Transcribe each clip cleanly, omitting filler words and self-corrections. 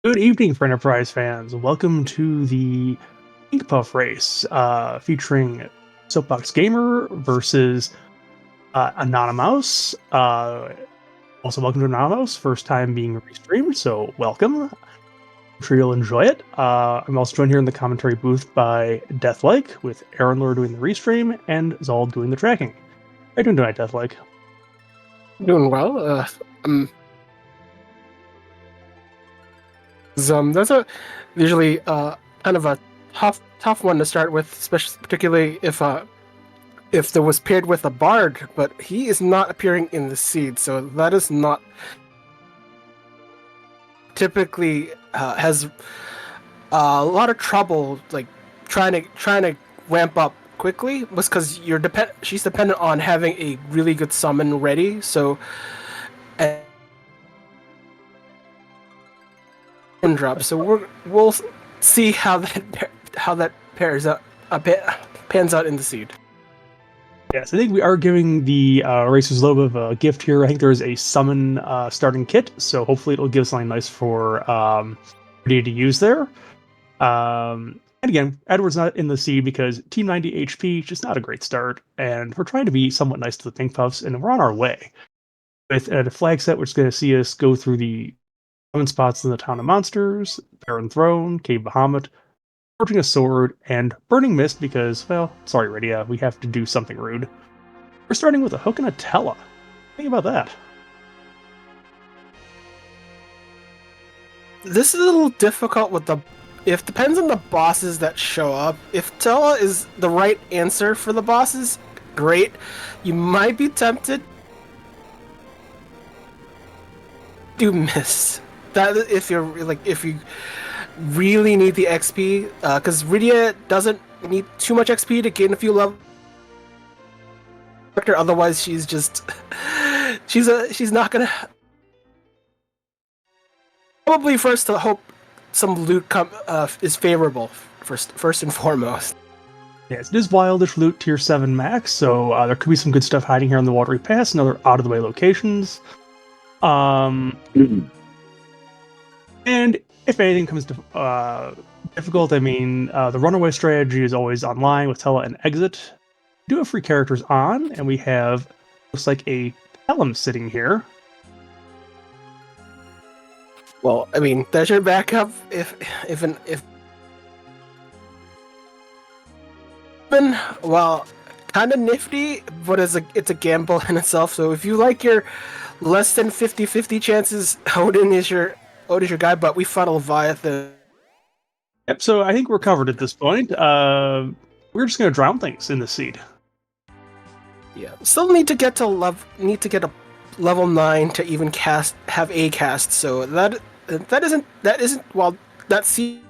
Good evening, for Enterprise fans. Welcome to the Ink Puff race, featuring Soapbox Gamer versus Anonymous. Also, welcome to Anonymous, first time being restreamed, so welcome. I'm sure you'll enjoy it. I'm also joined here in the commentary booth by Deathlike, with Aaron Lure doing the restream and Zal doing the tracking. How you doing tonight, Deathlike? Doing well. Um, that's a usually kind of a tough one to start with, especially particularly if there was paired with a bard, but he is not appearing in the seed, so that is not typically has a lot of trouble like trying to ramp up quickly, was because she's dependent on having a really good summon ready. So and drop. So we'll see how that pans out in the seed. Yes, I think we are giving the racers a little bit of a gift here. I think there's a summon starting kit, so hopefully it'll give something nice for Rydia to use there. And again, Edward's not in the seed because Team 90 HP, just not a great start, and we're trying to be somewhat nice to the Pink Puffs, and we're on our way. With a flag set, which is going to see us go through the common spots in the Town of Monsters, Barren Throne, Cave Bahamut, Forging a Sword, and Burning Mist because, well, sorry, Rydia, we have to do something rude. We're starting with a hook and a Tella. Think about that. This is a little difficult with if depends on the bosses that show up. If Tella is the right answer for the bosses, great. You might be tempted to miss that if you really need the XP, because Rydia doesn't need too much XP to gain a few levels. Otherwise, she's just she's not gonna. Probably first to hope some loot is favorable first and foremost. Yes, it is wildish loot tier 7 max, so there could be some good stuff hiding here in the Watery Pass and other out-of-the-way locations. And if anything comes to difficult, I mean, the runaway strategy is always online with Tella and Exit. We do have free characters on, and we have, looks like a Pelham sitting here. Well, I mean, there's your backup if well, kind of nifty, but it's a gamble in itself. So if you like your less than 50-50 chances, Odin is your guy. But we fought a Leviathan. Yep, so I think we're covered at this point. We're just going to drown things in the seed. Yeah, still need to get a level 9 to even have a cast. So that isn't well, that seems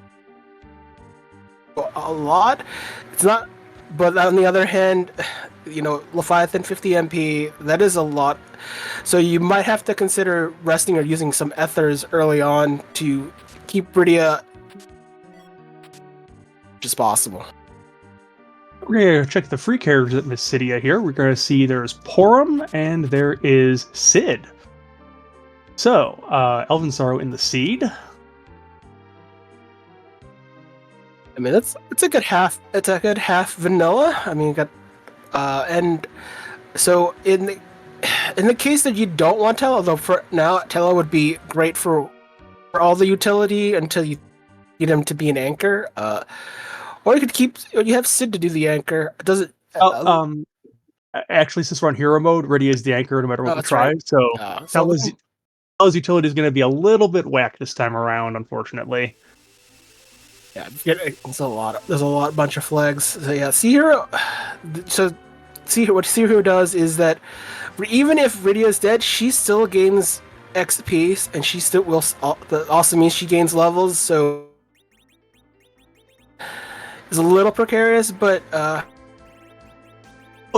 a lot. It's not, but on the other hand, Leviathan 50 MP, that is a lot. So you might have to consider resting or using some ethers early on to keep Rydia as possible. We're going to check the free characters at Mysidia here. We're going to see there's Porum and there is Sid. So, Elven Sorrow in the seed. I mean, it's a good half. It's a good half vanilla. I mean, you got and so in the case that you don't want Tella, although for now Tella would be great for all the utility until you need him to be an anchor. Or you have Sid to do the anchor. Does it? Actually, since we're on hero mode, Rydia is the anchor no matter what we try. Right. So Tella's utility is going to be a little bit whack this time around, unfortunately. Yeah, there's a bunch of flags. So yeah, Sea Hero. So what Sea Hero does is that even if Rydia is dead, she still gains XP, and she still will. That also means she gains levels. So it's a little precarious, but. Well,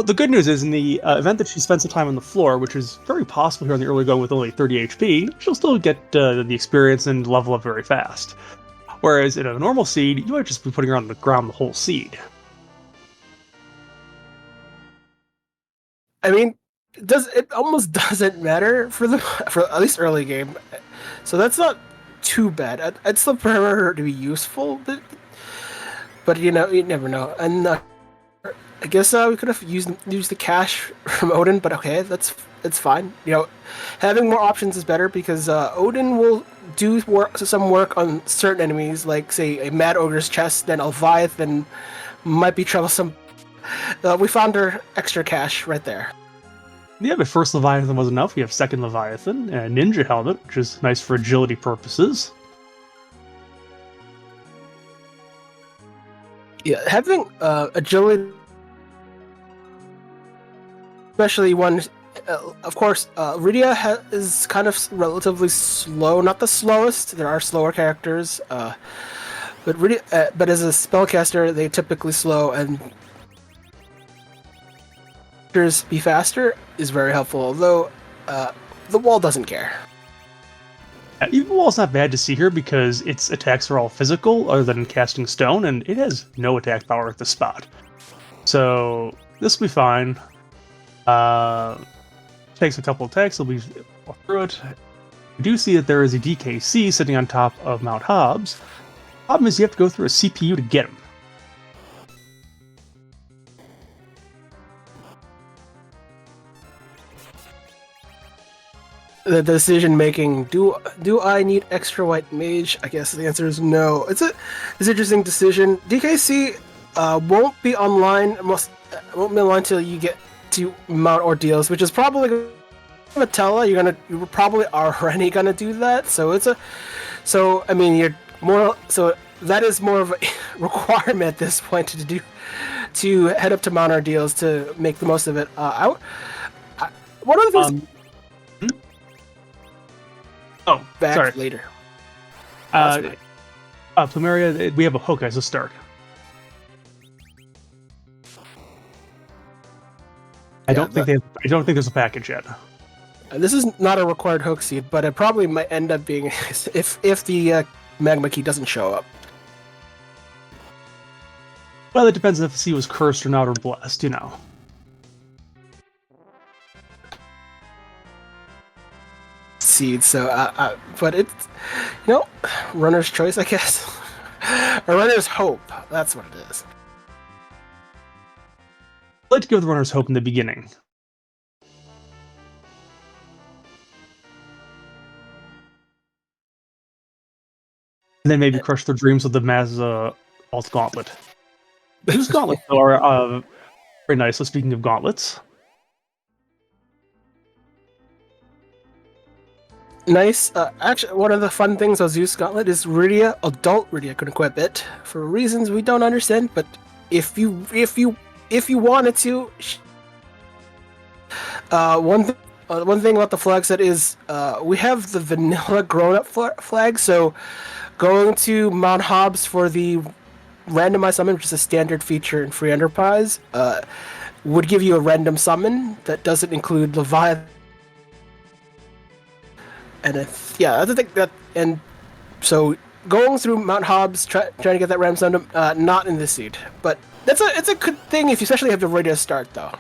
the good news is in the event that she spends some time on the floor, which is very possible here in the early going with only 30 HP, she'll still get the experience and level up very fast. Whereas in a normal seed, you might just be putting her on the ground the whole seed. I mean, it almost doesn't matter for at least early game. So that's not too bad. I'd still prefer her to be useful, but you never know. And I guess we could have used the cash from Odin, but okay, it's fine. Having more options is better because Odin will do some work on certain enemies, like say a Mad Ogre's chest, then a Leviathan might be troublesome. We found our extra cash right there. Yeah, but first Leviathan was enough. We have second Leviathan, a Ninja Helmet, which is nice for agility purposes. Yeah, having agility, especially one, of course, Rydia is kind of relatively slow. Not the slowest. There are slower characters, but Rydia, but as a spellcaster, they typically slow and be faster is very helpful. Although the wall doesn't care. Even the wall's not bad to see here because its attacks are all physical, other than casting stone, and it has no attack power at this spot. So this will be fine. Takes a couple attacks, we'll be through it. We do see that there is a DKC sitting on top of Mount Hobs. Problem is you have to go through a CPU to get him. The decision making. Do I need extra white mage? I guess the answer is no. It's an interesting decision. DKC won't be online. Won't be online until you get to Mount Ordeals, which is probably Matella. You probably are already gonna do that. So I mean you're more. So that is more of a requirement at this point to head up to Mount Ordeals to make the most of it. One of the things. Oh, back sorry. later. Plumeria, we have a hook as a start. I don't think there's a package yet. This is not a required hook seed, but it probably might end up being if the magma key doesn't show up. Well, it depends if the seed was cursed or not, or blessed. Seed, so but it's runner's choice, I guess. Or runner's hope. That's what it is. I'd like to give the runner's hope in the beginning. And then maybe crush their dreams with the Mazza Alt Gauntlet. These gauntlets are very nice. So speaking of gauntlets. Nice. Actually, one of the fun things of Zeus Gauntlet is adult Rydia can equip it for reasons we don't understand. But if you wanted to, one thing about the flag set is we have the vanilla grown-up flag. So going to Mount Hobs for the randomized summon, which is a standard feature in Free Enterprise, would give you a random summon that doesn't include Leviathan. And I think that, and so going through Mount Hobs, trying to get that Ram Sundom, not in this seed, but it's a good thing if you especially have the radio start though.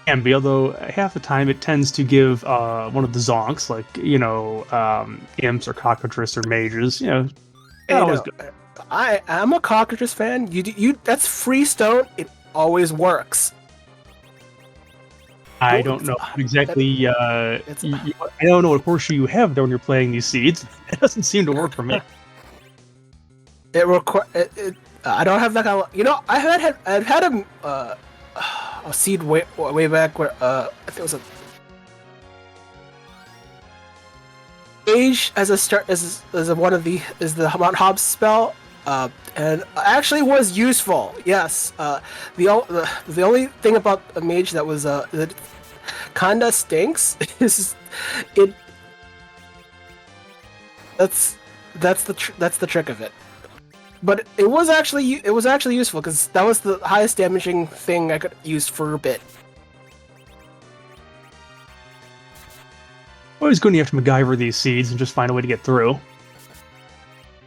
Can be, although half the time it tends to give one of the zonks, like imps or cockatrice or mages. Not always good. I'm a cockatrice fan. You that's free stone. It always works. I don't know exactly. I don't know what horseshoe you have there when you're playing these seeds. It doesn't seem to work for me. I don't have that kind of. I've had a seed way back where I think it was a age as a start as one of the Mount Hobbs spell. And actually was useful. Yes. The only thing about a mage that was that kinda stinks is it. That's the trick of it. But it was actually useful because that was the highest damaging thing I could use for a bit. Always going to have to MacGyver these seeds and just find a way to get through.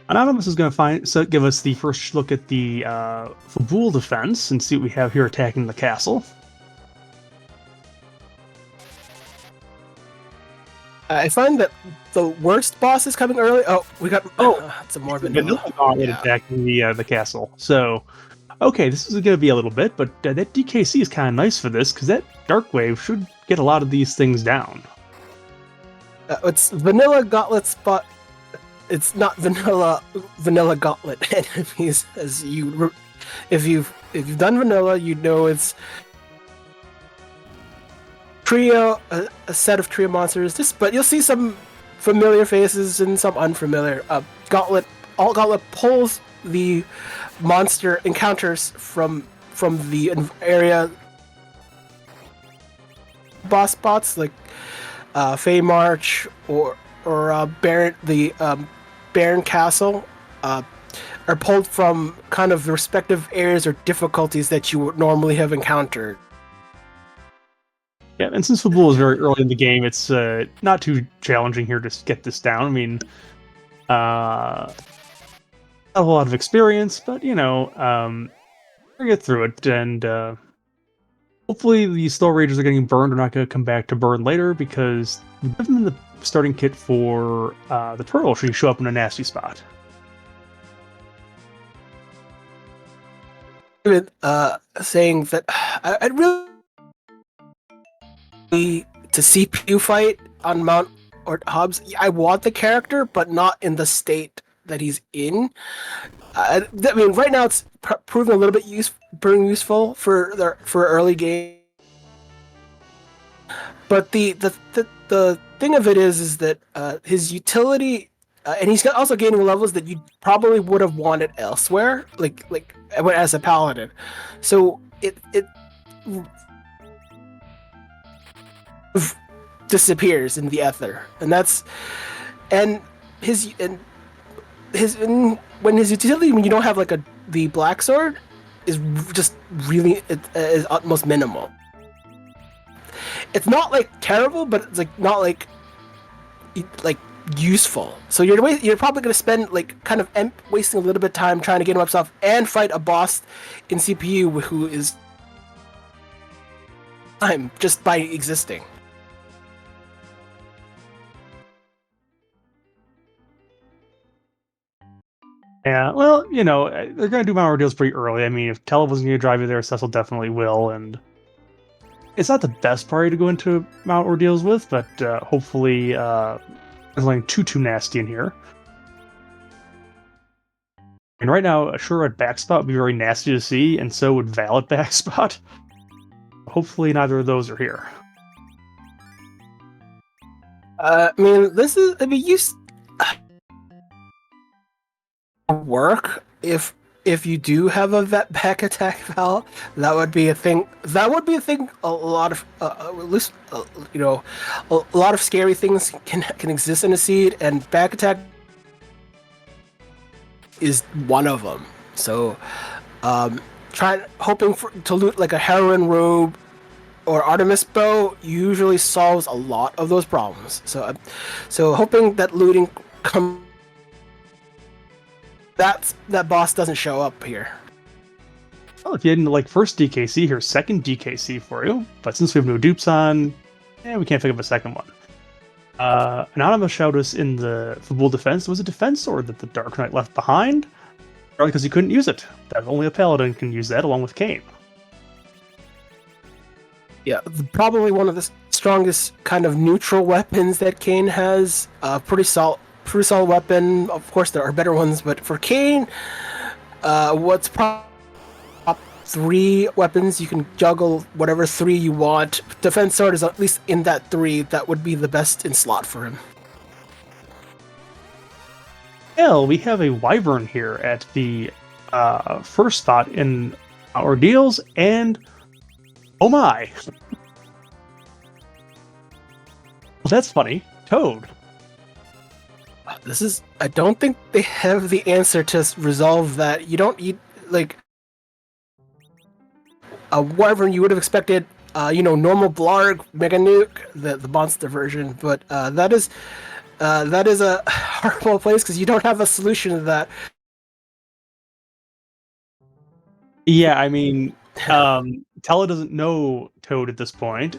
Anonymous is going to give us the first look at the Fabul defense and see what we have here attacking the castle. I find that the worst boss is coming early. Oh, we got it's a more vanilla. Gauntlet Yeah. attacking the castle. So, okay, this is going to be a little bit, but that DKC is kind of nice for this because that Dark Wave should get a lot of these things down. It's vanilla gauntlet spot. It's not vanilla gauntlet enemies as you. If you've done vanilla, you know it's trio, a set of trio monsters. But you'll see some familiar faces and some unfamiliar. Gauntlet pulls the monster encounters from the area boss spots like Fey March or Baron Castle. Are pulled from kind of the respective areas or difficulties that you would normally have encountered. Yeah, and since Fabul is very early in the game, it's not too challenging here to get this down. I mean, not a whole lot of experience, but we'll get through it, and hopefully the slow rages are getting burned are not going to come back to burn later, because give them the starting kit for the turtle should show up in a nasty spot. Saying that I'd really to CPU fight on Mount or Hobs. I want the character, but not in the state that he's in. I mean, right now it's proven a little bit useful for early game. But the thing of it is that his utility. And he's also gaining levels that you probably would have wanted elsewhere, like as a paladin. So it disappears in the ether, and when his utility, when you don't have like the black sword, is just really is utmost minimal. It's not like terrible, but it's like not like useful. So you're probably going to spend like kind of wasting a little bit of time trying to get him up and fight a boss in CPU who is time just by existing. Yeah, well, they're going to do Mount Ordeals pretty early. I mean, if Tele wasn't going to drive you there, Cecil definitely will, and it's not the best party to go into Mount Ordeals with, but hopefully there's nothing too nasty in here. And right now, a sure red back spot would be very nasty to see, and so would Valid back spot. Hopefully neither of those are here. I mean, work if you do have a vet back attack Val. That would be a thing. That would be a thing. A lot of at least a lot of scary things can exist in a seed, and back attack is one of them. So, hoping to loot like a heroin robe or Artemis bow usually solves a lot of those problems. So hoping that looting that boss doesn't show up here. Well, if you hadn't like first DKC, here's second DKC for you. But since we have no dupes on, we can't pick up a second one. Anonymous showed us in the Fabul defense was a defense sword that the Dark Knight left behind, probably because he couldn't use it. That only a paladin can use that, along with Kane. Yeah, probably one of the strongest kind of neutral weapons that Kane has. Pretty solid weapon. Of course, there are better ones, but for Kane, what's top 3 weapons, you can juggle whatever 3 you want. Defense sword is at least in that 3. That would be the best in slot for him. Hell, we have a Wyvern here at the first spot in Ordeals, and oh my! Well, that's funny. Toad. I don't think they have the answer to resolve that. You don't eat like a Wyvern. You would have expected, normal Blarg, Mega Nuke, the monster version, but that is a horrible place because you don't have a solution to that. Yeah, I mean, Tele doesn't know Toad at this point.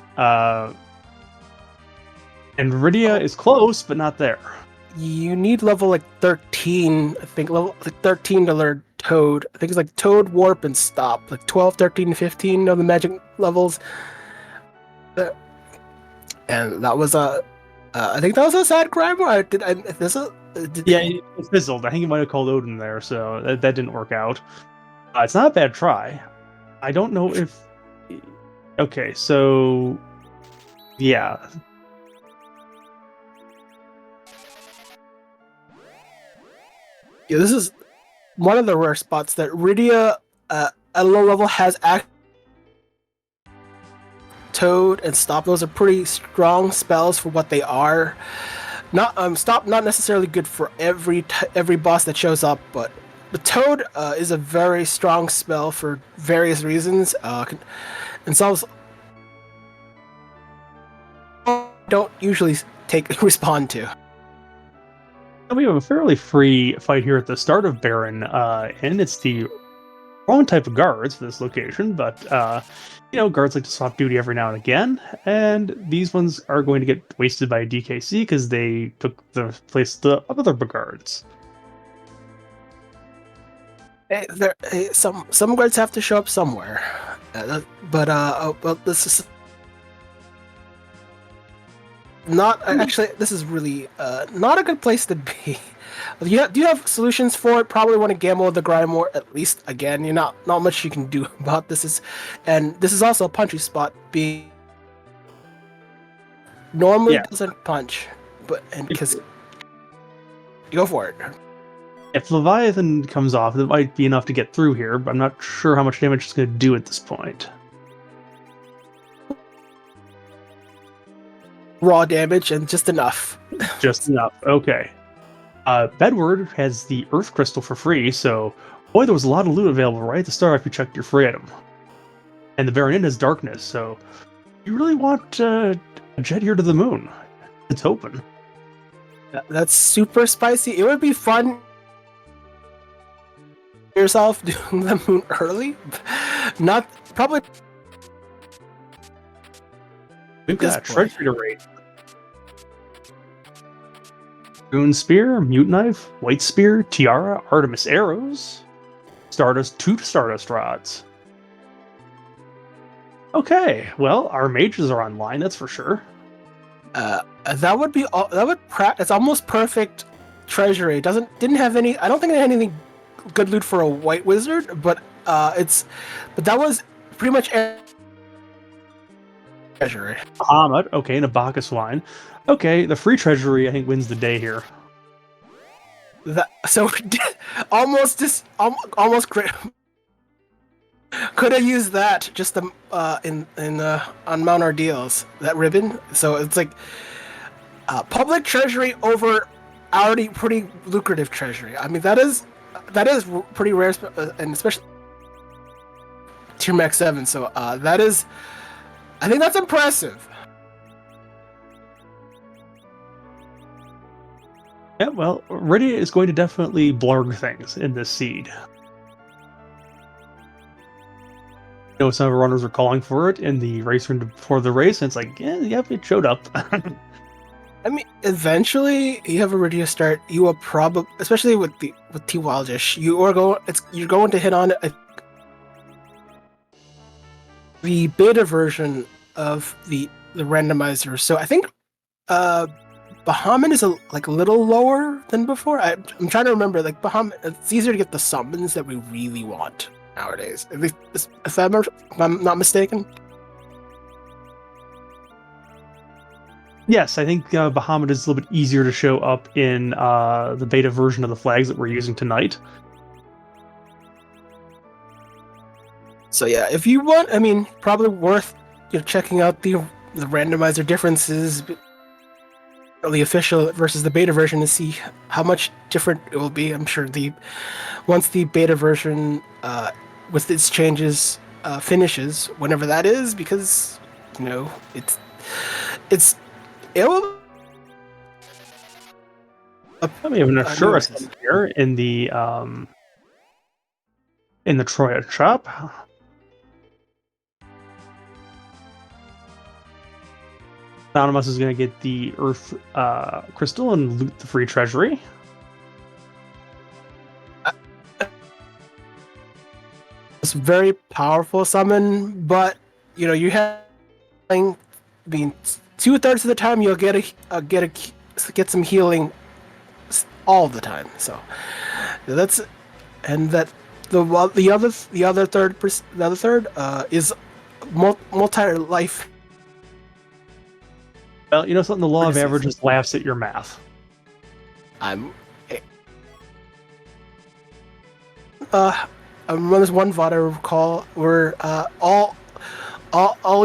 And Rydia is close, but not there. You need level like 13, I think, level like 13 to learn Toad. I think it's like Toad, Warp, and Stop. Like 12, 13, and 15 are the magic levels. And that was I think that was a sad crime. Or Yeah, it fizzled. I think he might have called Odin there, so that didn't work out. It's not a bad try. I don't know if... Okay, so... Yeah. Yeah, this is one of the rare spots that Rydia at low level has Toad and Stop. Those are pretty strong spells for what they are. Not Stop not necessarily good for every boss that shows up, but the Toad is a very strong spell for various reasons. And solves don't usually respond to. We have a fairly free fight here at the start of Baron, and it's the wrong type of guards for this location, but guards like to swap duty every now and again, and these ones are going to get wasted by a DKC because they took the place of the other guards. Some guards have to show up somewhere, well, this is not actually. This is really not a good place to be. Do you have solutions for it? Probably want to gamble with the Grimoire at least again. You're not much you can do about this. And this is also a punchy spot. Being normally doesn't punch, because you go for it. If Leviathan comes off, it might be enough to get through here, but I'm not sure how much damage it's going to do at this point. Raw damage and just enough. Just enough. Okay. Bedward has the Earth Crystal for free, so boy, there was a lot of loot available right at the start if you checked your free item. And the Baron has Darkness, so you really want a jet here to the moon. It's open. That's super spicy. It would be fun yourself doing the moon early. Not probably. We've got a treasury to raid. Rune Spear, Mute Knife, White Spear, Tiara, Artemis Arrows, two Stardust Rods. Okay, well, our mages are online, that's for sure. That would be it's almost perfect treasury. Didn't have any. I don't think it had anything good loot for a white wizard, but that was pretty much treasury. Bahamut, okay, and a Bacchus wine. Okay, the free treasury I think wins the day here. Almost great. Could have used that just on Mount Ardeals, that ribbon. So it's like public treasury over already pretty lucrative treasury. I mean that is pretty rare, and especially tier max 7. So I think that's impressive. Yeah, well, Rydia is going to definitely blurg things in this seed. Some of the runners were calling for it in the race before the race, and it's like, yep, it showed up. I mean, eventually, you have a Rydia start. You will probably, especially with T Wildish, you're going to hit on the beta version of the randomizer. So I think Bahamut is a little lower than before. I'm trying to remember. Like Bahamut, it's easier to get the summons that we really want nowadays. At least if I'm not mistaken. Yes, I think Bahamut is a little bit easier to show up in the beta version of the flags that we're using tonight. So yeah, if you want, I mean, probably worth checking out the randomizer differences, the official versus the beta version, to see how much different it will be. I'm sure once the beta version with its changes finishes, whenever that is, because it will. We have an Assurus here in the Troya shop. Anonymous is going to get the Earth Crystal and loot the free treasury. It's a very powerful summon, but you have, I mean, 2/3 of the time you'll get some healing all the time. So that's the other third is multi-life. Well, you know something? The law of averages laughs at your math. I remember this one VOD I recall where all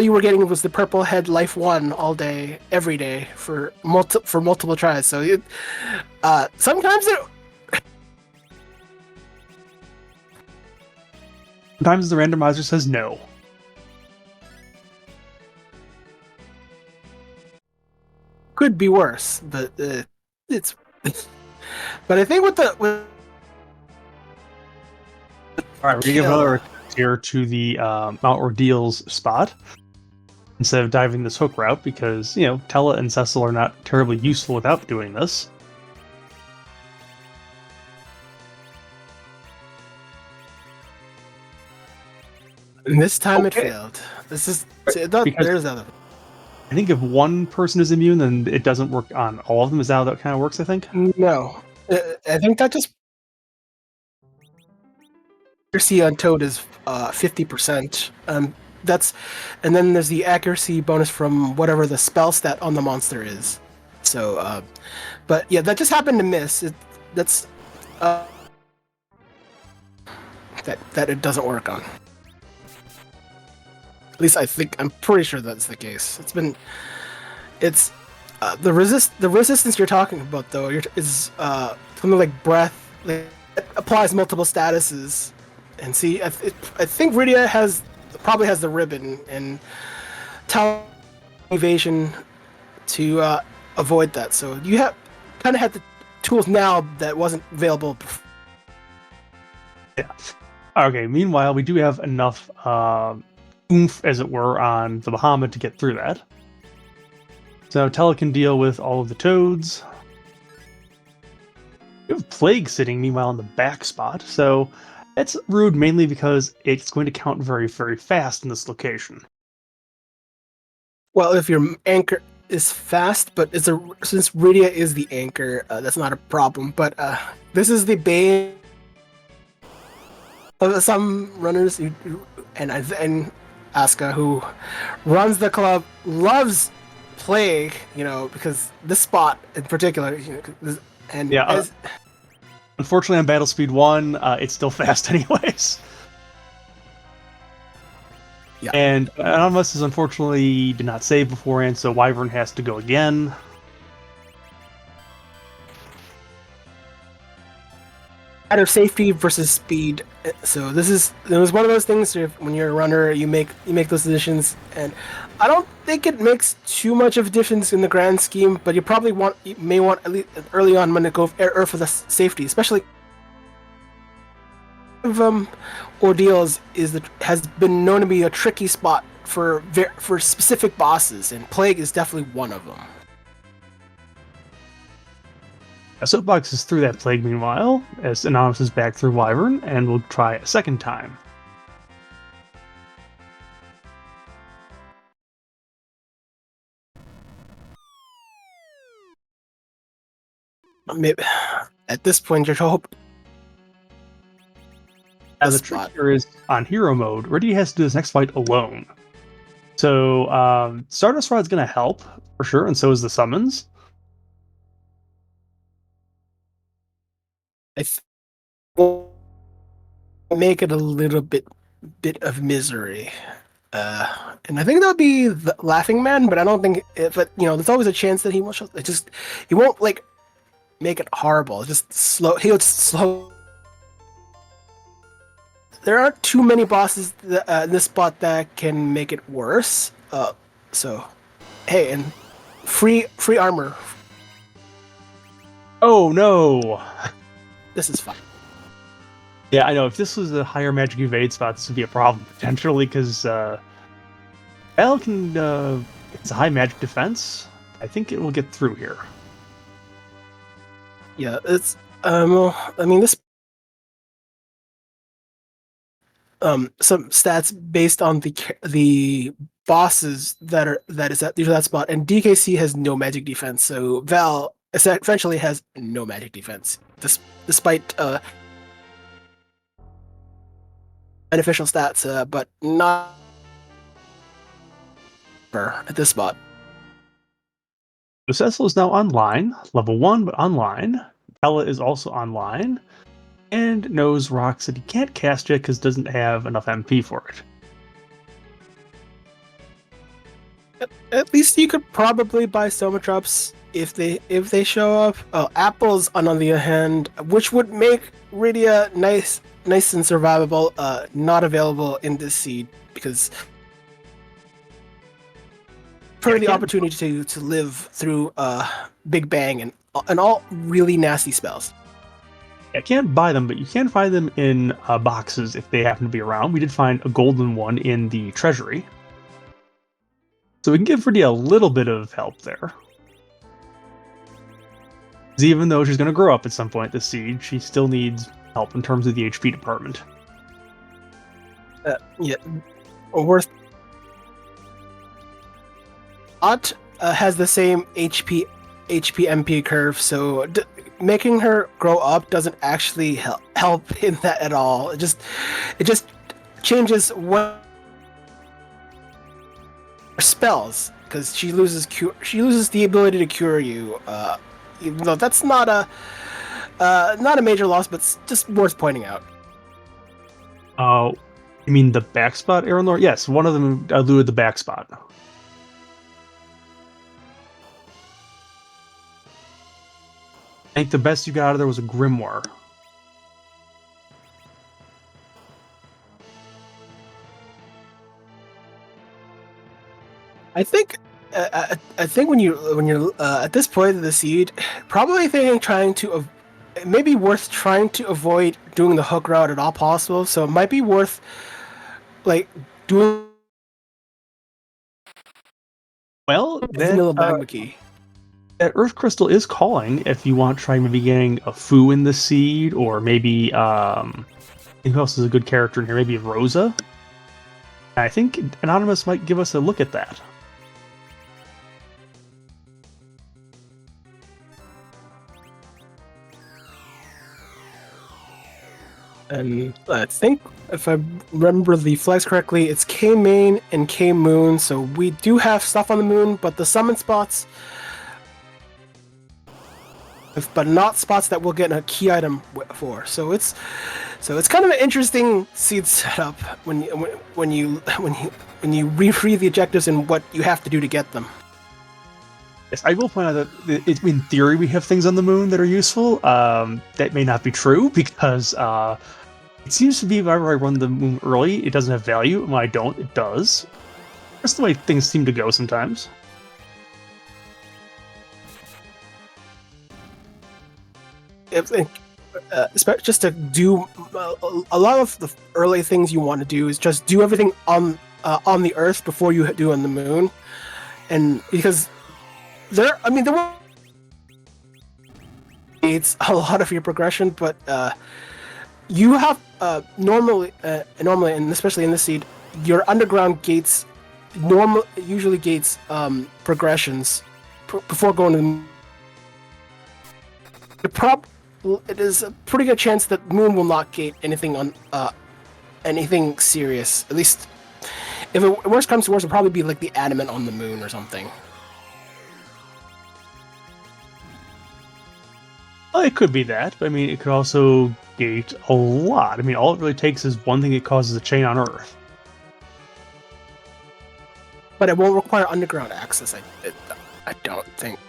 you were getting was the purple head life 1 all day, every day for multiple tries. So sometimes sometimes the randomizer says no. Could be worse, but it's. But I think with all right, we're gonna give another here to the Mount Ordeal's spot instead of diving this hook route because Tella and Cecil are not terribly useful without doing this. And this time it failed. This is there's other. I think if one person is immune, then it doesn't work on all of them. Is that how that kind of works? I think. No, I think that just accuracy on Toad is 50%. And then there's the accuracy bonus from whatever the spell stat on the monster is. So, but yeah, that just happened to miss. That's that it doesn't work on. At least I'm pretty sure that's the case. It's the resistance you're talking about though is something like breath. It applies multiple statuses, and see, I think Rydia probably has the ribbon and talent evasion to avoid that. So you kind of have the tools now that wasn't available before. Yeah. Okay. Meanwhile, we do have enough oomph, as it were, on the Bahamut to get through that. So Tella can deal with all of the toads. We have Plague sitting, meanwhile, in the back spot. So that's rude mainly because it's going to count very, very fast in this location. Well, if your anchor is fast, but since Rydia is the anchor, that's not a problem. But this is the bane of some runners, and Asuka, who runs the club, loves Plague, because this spot in particular, and yeah. Unfortunately, on Battle Speed 1, it's still fast anyways. Yeah. And Anonymous is unfortunately did not save beforehand, so Wyvern has to go again. Matter of safety versus speed. So it was one of those things where when you're a runner, you make those decisions, and I don't think it makes too much of a difference in the grand scheme. But you may want at least early on when to go for the safety, especially of ordeals has been known to be a tricky spot for specific bosses, and Plague is definitely one of them. Soapbox is through that Plague meanwhile, as Anonymous is back through Wyvern, and we'll try a second time. Maybe, at this point, you're hope. Now the trick here is, on hero mode, Rydia has to do this next fight alone. So, Stardust Rod's going to help, for sure, and so is the summons. I will make it a little bit of misery, and I think that'll be the Laughing Man. But I don't think. But there's always a chance that he won't. He won't make it horrible. Just slow. He'll slow. There aren't too many bosses in this spot that can make it worse. So, hey, and free armor. Oh no. This is fine. Yeah, I know. If this was a higher magic evade spot, this would be a problem potentially because Al can It's a high magic defense. I think it will get through here. Yeah, it's well, I mean, this some stats based on the bosses that is at that spot, and DKC has no magic defense, so Val essentially has no magic defense, despite beneficial stats, but not at this spot. So Cecil is now online, level 1, but online. Bella is also online, and knows rocks that he can't cast yet because doesn't have enough MP for it. At least you could probably buy Soma Drops if they show up. Apples, on the other hand, which would make Rydia nice and survivable, not available in this seed because for the opportunity to live through Big Bang and all really nasty spells. I can't buy them, but you can find them in boxes if they happen to be around. We did find a golden one in the treasury. So we can give Rydia a little bit of help there. Even though she's going to grow up at some point this seed, she still needs help in terms of the HP department. Yeah, worth. Ott has the same HP MP curve, so making her grow up doesn't actually help in that at all. It just changes what spells, because she loses the ability to cure you. Even though that's not a major loss, but it's just worth pointing out. You mean the back spot, Aeronor? Yes, one of them eluded the back spot. I think the best you got out of there was a Grimoire. I think when you're at this point of the seed, probably maybe worth trying to avoid doing the hook route at all possible. So it might be worth doing vanilla magma key. That Earth Crystal is calling if you want to try maybe getting a Fu in the seed, or maybe who else is a good character in here? Maybe Rosa. I think Anonymous might give us a look at that. And I think, if I remember the flags correctly, it's K main and K moon. So we do have stuff on the moon, but the summon spots, but not spots that we'll get a key item for. So it's kind of an interesting seed setup when you reread the objectives and what you have to do to get them. Yes, I will point out that in theory we have things on the moon that are useful. That may not be true because it seems to be whenever I run the moon early, it doesn't have value. When I don't, it does. That's the way things seem to go sometimes. Just to do a lot of the early things you want to do is just do everything on the Earth before you do on the moon, and because there it's a lot of your progression, but you have normally and especially in this seed, your underground gates usually gates progressions before going to it is a pretty good chance that Moon will not gate anything anything serious. At least, if worst comes to worst, it'll probably be like the adamant on the Moon or something. Well, it could be that, but I mean, it could also gate a lot. I mean, all it really takes is one thing that causes a chain on Earth. But it won't require underground access. I don't think.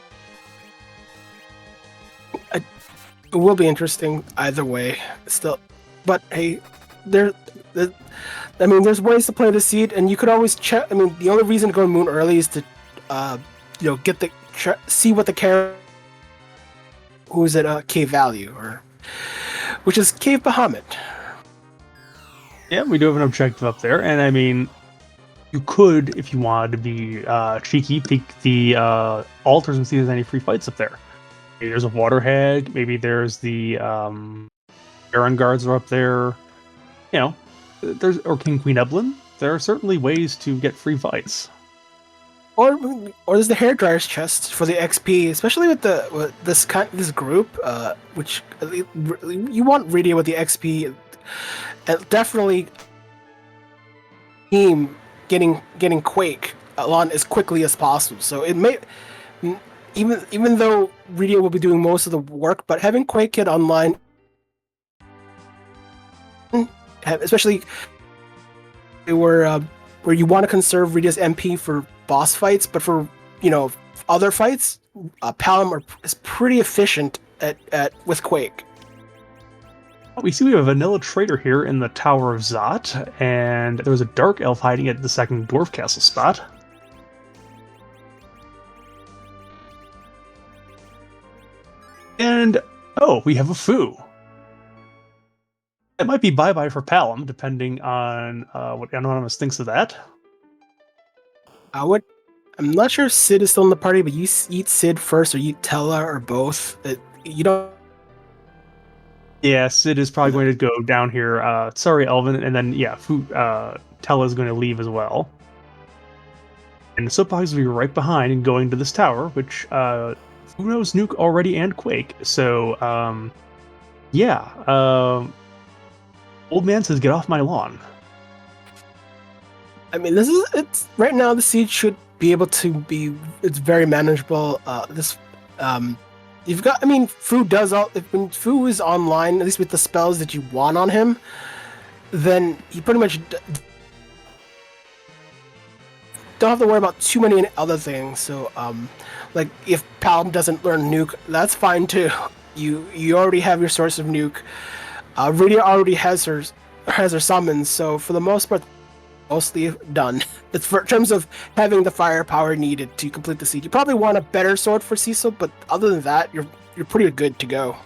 It will be interesting either way. Still, but hey, there's ways to play the seed, and you could always check. I mean, the only reason to go to Moon early is to, see what the character who's at cave value, which is Cave Bahamut. Yeah, we do have an objective up there, and I mean, You could, if you wanted to be cheeky, peek the altars and see if there's any free fights up there. Maybe there's a water hag. Maybe there's the Baron guards are up there. You know, or King Queen Evelyn. There are certainly ways to get free fights. Or there's the hairdryer's chest for the XP, especially with this group, which you want Rydia with the XP, and definitely team getting Quake on as quickly as possible. So it may even though Rydia will be doing most of the work, but having Quake get online, especially where you want to conserve Rydia's MP for boss fights, but for other fights, Palom is pretty efficient at with Quake. We see we have a vanilla trader here in the Tower of Zot, and there was a dark elf hiding at the second Dwarf Castle spot. And we have a Foo. It might be bye-bye for Palom, depending on what Anonymous thinks of that. I'm not sure if Sid is still in the party, but you eat Sid first, or you eat Tella, or both. You don't. Yeah, Sid is probably going to go down here. Sorry, Elvin, and then Tella is going to leave as well. And the Soapbox will be right behind and going to this tower, which who knows Nuke already and Quake. So Old man says, "Get off my lawn." I mean, it's right now. The siege should be able to be. It's very manageable. You've got. I mean, Fu does all. When Fu is online, at least with the spells that you want on him, then he pretty much don't have to worry about too many other things. So, like if Palom doesn't learn Nuke, that's fine too. You already have your source of Nuke. Rydia already has her summons, so for the most part, mostly done. It's in terms of having the firepower needed to complete the siege. You probably want a better sword for Cecil, but other than that, you're pretty good to go.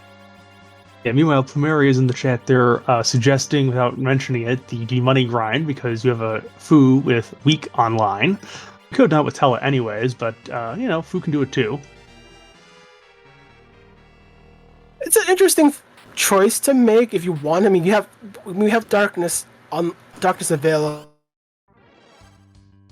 Yeah. Meanwhile, Plumeria is in the chat there, suggesting, without mentioning it, the money grind because you have a Fu with weak online. You could have done it with Tella anyways, but Fu can do it too. It's an interesting choice to make if you want. I mean, we have darkness available.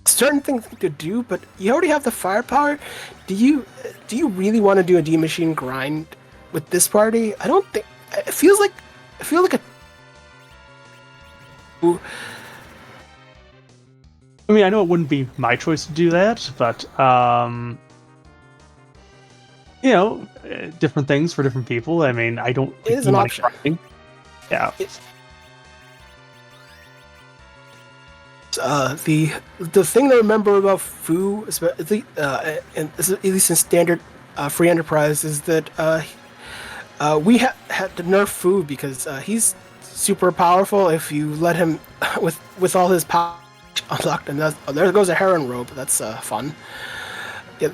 Certain things to do, but you already have the firepower. Do you really want to do a D machine grind with this party? I don't think. It feels like a. I mean, I know it wouldn't be my choice to do that, but different things for different people. I mean, I don't. It is an option. Grinding. Yeah. The thing to remember about Fu, and at least in standard free enterprise, is that we had to nerf Fu because he's super powerful. If you let him with all his power unlocked, and there goes a Heron robe. That's fun. Yeah,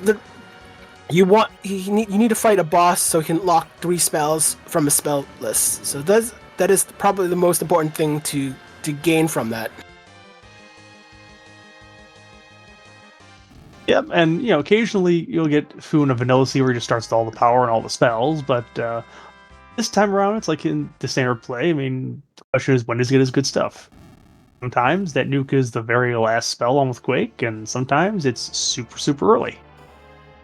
you need to fight a boss so he can lock 3 spells from a spell list. So that is probably the most important thing to gain from that. Yep, and occasionally you'll get Fu in a vanilla sea where he just starts with all the power and all the spells, but this time around it's like in the standard play. I mean, the question is, when does he get his good stuff? Sometimes that nuke is the very last spell on with Quake, and sometimes it's super, super early.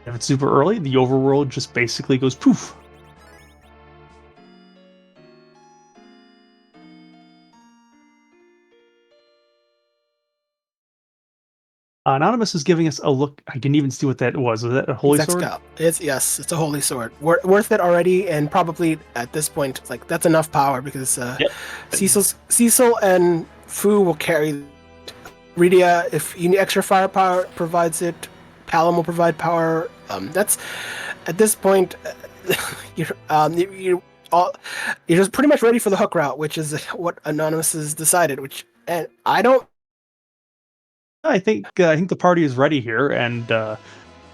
If it's super early, the overworld just basically goes poof. Anonymous is giving us a look. I didn't even see what that was. Was that a holy sword? It's a holy sword. Worth it already, and probably at this point, like that's enough power because Cecil and Fu will carry. Rydia, if you need extra firepower, provides it. Palom will provide power. That's at this point, you're just pretty much ready for the hook route, which is what Anonymous has decided. And I don't. I think the party is ready here, and you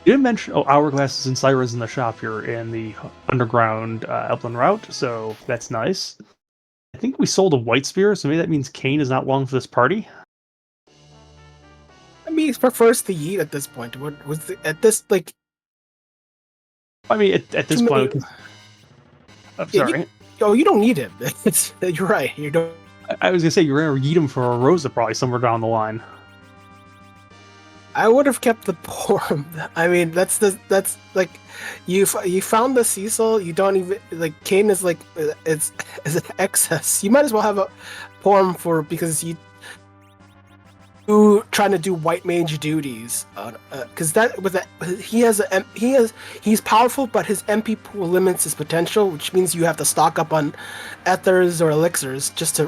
didn't mention Hourglasses and Syra's in the shop here in the underground Elfland route, so that's nice. I think we sold a white spear, so maybe that means Kane is not long for this party. maybe prefers to eat at this point. What was at this like? I mean, at this point, I'm sorry. You don't need him. You're right. You don't. I was gonna say you're gonna eat him for a Rosa probably somewhere down the line. I would have kept the Porum. I mean, that's like, you found the Cecil. You don't even like Kane is like it's an excess. You might as well have a Porum because you trying to do white mage duties. Because he's powerful, but his MP pool limits his potential, which means you have to stock up on ethers or elixirs just to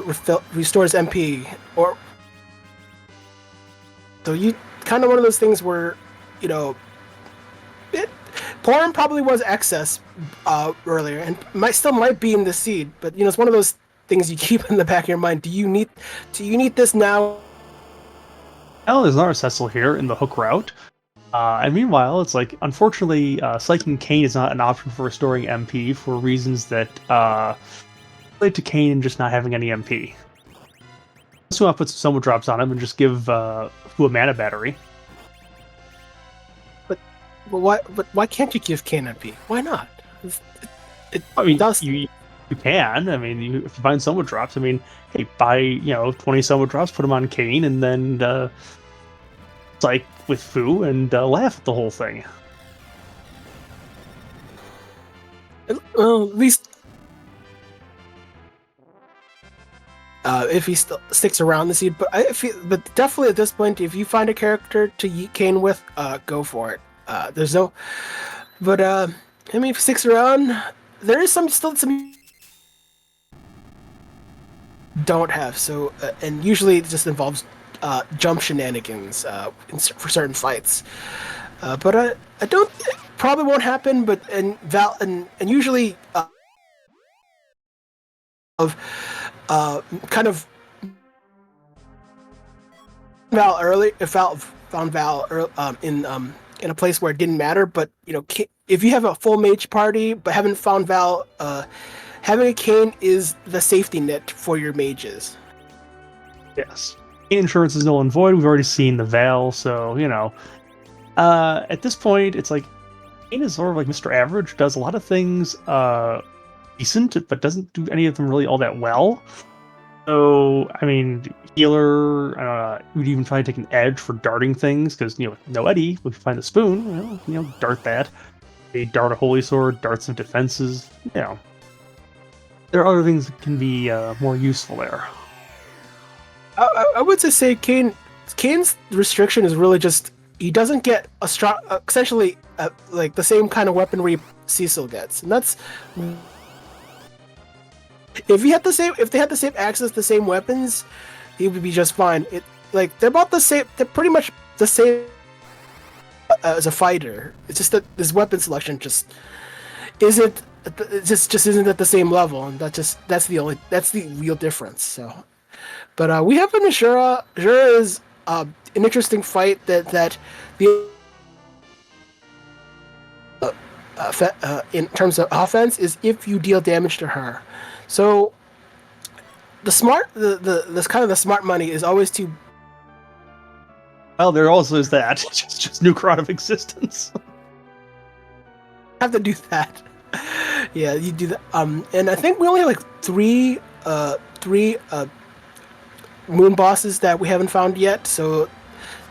restore his MP. Or so you. Kind of one of those things where, Porum probably was excess earlier, and might be in the seed, but it's one of those things you keep in the back of your mind. Do you need this now? Well, there's another Cecil here in the hook route, and meanwhile, it's like unfortunately, Psychic Kane is not an option for restoring MP for reasons that relate to Kane just not having any MP. So I'll put some Soma drops on him and just give Fu a mana battery. But why can't you give Kane MP? Why not? I mean, you can. I mean, if you find Soma drops, I mean, hey, buy 20 Soma drops, put them on Kane, and then Psych with Fu and laugh at the whole thing. Well, at least. If he still sticks around the seed, but definitely at this point, if you find a character to yeet Kane with, go for it. There's no, but I mean, if he sticks around, there is still some don't have. So, and usually it just involves jump shenanigans for certain fights. But I don't probably won't happen. But and usually kind of Val early. If Val found Val in a place where it didn't matter, but if you have a full mage party but haven't found Val, having a Kane is the safety net for your mages. Yes, Kane insurance is null and void. We've already seen the Val, so at this point, it's like Kane is sort of like Mr. Average, does a lot of things decent, but doesn't do any of them really all that well. So, I mean, healer, we'd even try to take an edge for darting things, because, no Eddie, if we find the spoon, dart that. They dart a Holy Sword, dart some defenses, There are other things that can be more useful there. I would just say Kane's restriction is really just, he doesn't get a strong, essentially, like the same kind of weaponry Cecil gets, and that's... If they had the same access to the same weapons, he would be just fine. They're about the same. They're pretty much the same as a fighter. It's just that this weapon selection just isn't. It just isn't at the same level, and that's the real difference. So, but we have an Ashura. Ashura is an interesting fight that the in terms of offense is if you deal damage to her. So, the smart money is always to. Well, there also is that just Nuke Rod of Existence. Have to do that. Yeah, you do that. And I think we only have like three moon bosses that we haven't found yet. So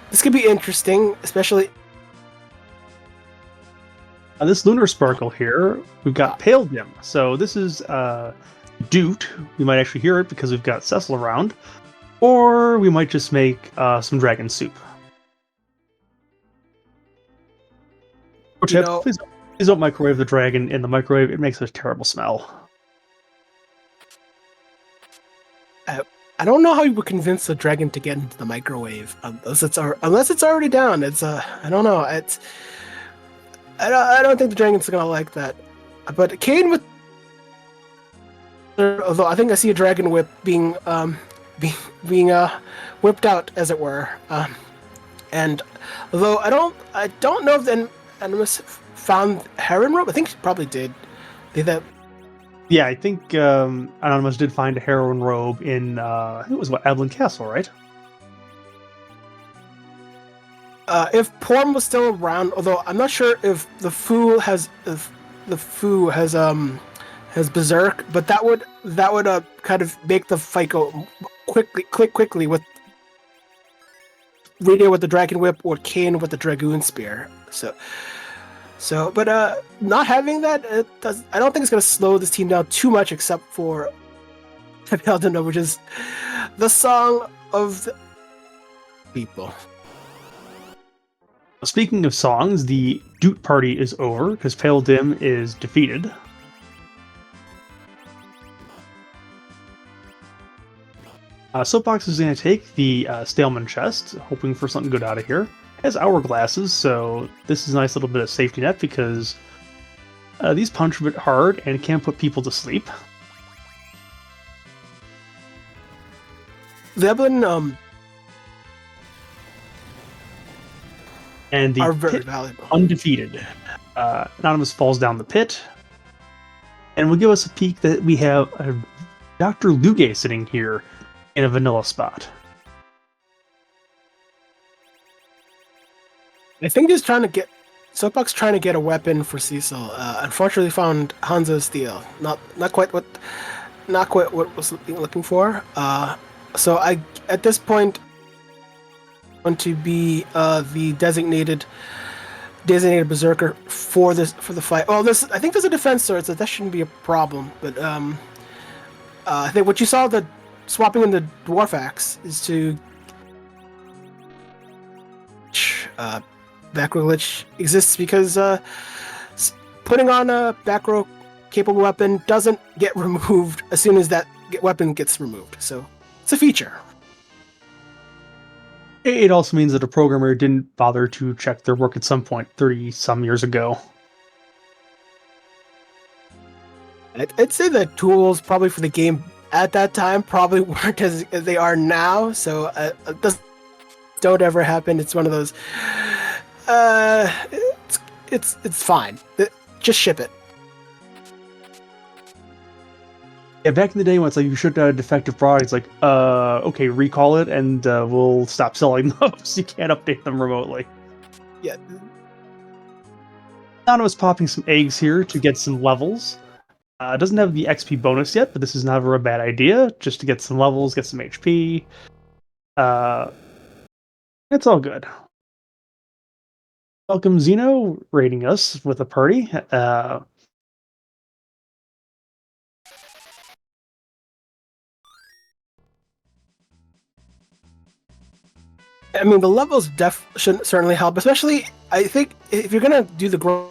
this could be interesting, especially. On this Lunar Sparkle here, we've got Pale Dim. So this is Doot. We might actually hear it because we've got Cecil around. Or we might just make some dragon soup. Please don't microwave the dragon in the microwave. It makes a terrible smell. I don't know how you would convince the dragon to get into the microwave unless it's already down. I don't know. I don't think the dragon's gonna like that. But Kane with, although I think I see a dragon whip being whipped out, as it were. And although I don't know if the Animus found Heron Robe. I think she probably did. Did that? Yeah, I think Anonymous did find a heroin robe in I think it was Ablin Castle, right? if Porm was still around, although I'm not sure if the Foo has has Berserk, but that would kind of make the fight go quickly with Radiant with the Dragon Whip or Kane with the Dragoon Spear. But not having that, I don't think it's going to slow this team down too much, except for Dim, which is the song of the people. Speaking of songs, the Doot Party is over because Pale Dim is defeated. Soapbox is going to take the Staleman chest, hoping for something good out of here. It has hourglasses, so this is a nice little bit of safety net because these punch a bit hard and can put people to sleep. Veblen and the are very pit valuable. Undefeated. Anonymous falls down the pit, and will give us a peek that we have a Dr. Luge sitting here in a vanilla spot. I think he's trying to get Soapbox trying to get a weapon for Cecil. Unfortunately, found Hanzo's steel. Not quite what was looking for. So I at this point want to be the designated berserker for the fight. Well, I think there's a defense sword, so that shouldn't be a problem. But I think what you saw, the swapping in the dwarf axe, is to back row glitch exists because putting on a back row capable weapon doesn't get removed as soon as that weapon gets removed. So it's a feature. It also means that a programmer didn't bother to check their work at some point 30-some years ago. I'd say the tools probably for the game at that time probably weren't as they are now, so don't ever happen. It's one of those. It's fine. Just ship it. Yeah, back in the day when it's like you shipped out a defective product, it's like, okay, recall it and we'll stop selling those. You can't update them remotely. Yeah. Nano's popping some eggs here to get some levels. Doesn't have the XP bonus yet, but this is never a bad idea, just to get some levels, get some HP. It's all good. Welcome, Xeno, raiding us with a party. I mean, the levels should certainly help, especially, I think, if you're going to do the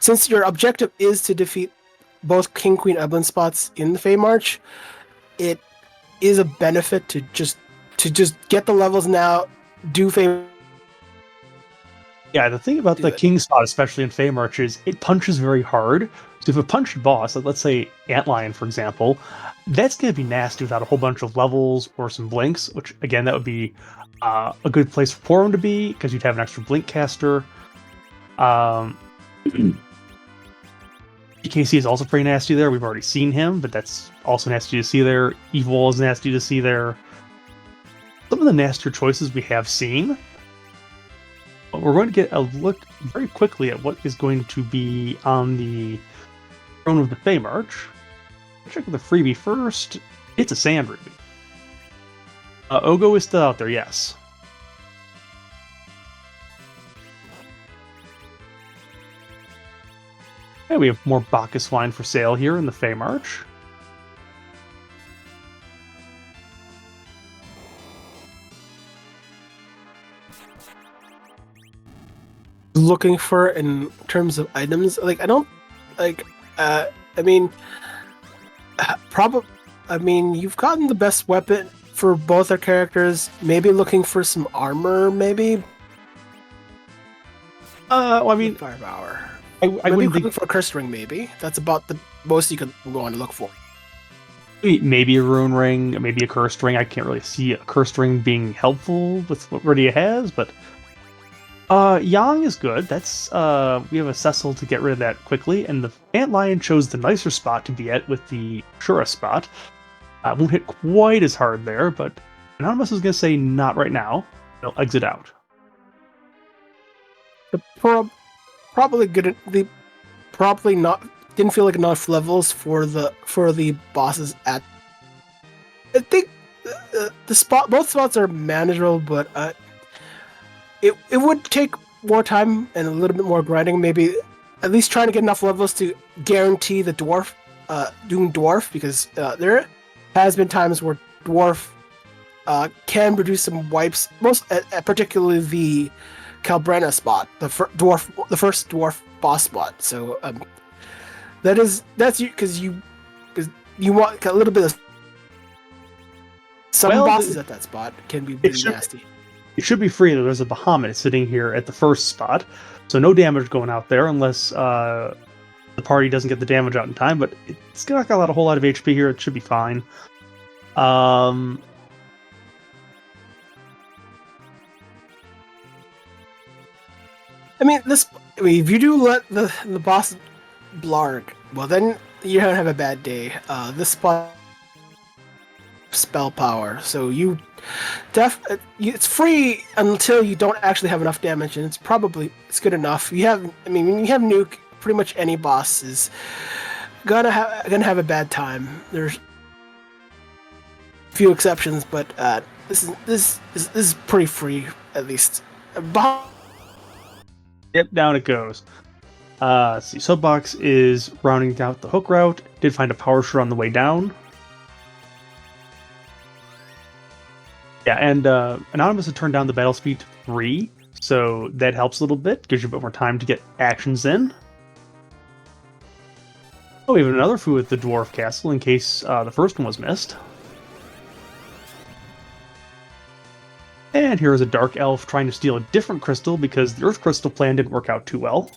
since your objective is to defeat both King, Queen, Evelyn spots in the Fey March, it is a benefit to just get the levels now, do Fey. Yeah, the thing about the King spot, especially in Fey March, is it punches very hard. So if a punched boss, like let's say Antlion, for example, that's going to be nasty without a whole bunch of levels or some blinks, which, again, that would be a good place for Porum to be, because you'd have an extra blink caster. EKC is also pretty nasty there. We've already seen him, but that's also nasty to see there. Evil is nasty to see there. Some of the nastier choices we have seen. But we're going to get a look very quickly at what is going to be on the Throne of the Fey March. Check the freebie first. It's a sand ruby. Ogo is still out there, yes. Okay, we have more Bacchus wine for sale here in the Fey March. Looking for in terms of items, like I don't like. I mean, you've gotten the best weapon for both our characters. Maybe looking for some armor, maybe. Well, I mean, firepower. I maybe looking for a curse ring. Maybe that's about the most you could go on to look for. Maybe a rune ring, maybe a cursed ring. I can't really see a cursed ring being helpful with what Rydia has, but Yang is good. That's we have a Cecil to get rid of that quickly, and the Antlion chose the nicer spot to be at with the Shura spot. Won't hit quite as hard there, but Anonymous is going to say not right now. They'll exit out. Probably good. They probably not didn't feel like enough levels for the bosses at. I think both spots are manageable, but it would take more time and a little bit more grinding. Maybe at least trying to get enough levels to guarantee the dwarf, doing dwarf, because there has been times where dwarf can produce some wipes. Particularly the Calbrena spot, the first dwarf boss spot. So that's you because you want a little bit of some bosses at that spot can be really nasty. It should be free though. There's a Bahamut sitting here at the first spot, so no damage going out there unless the party doesn't get the damage out in time. But it's not got a whole lot of HP here. It should be fine. I mean, if you do let the boss blarg, well, then you don't have a bad day. This spot spell power, so it's free until you don't actually have enough damage, and it's good enough. When you have nuke, pretty much any boss is gonna have a bad time. There's a few exceptions, but this is pretty free, at least. Yep, down it goes. Let's see, Subbox is rounding out the hook route. Did find a power shred on the way down. Yeah, and Anonymous had turned down the battle speed to 3, so that helps a little bit. Gives you a bit more time to get actions in. Oh, we have another food at the Dwarf Castle in case the first one was missed. And here is a Dark Elf trying to steal a different crystal because the Earth Crystal plan didn't work out too well.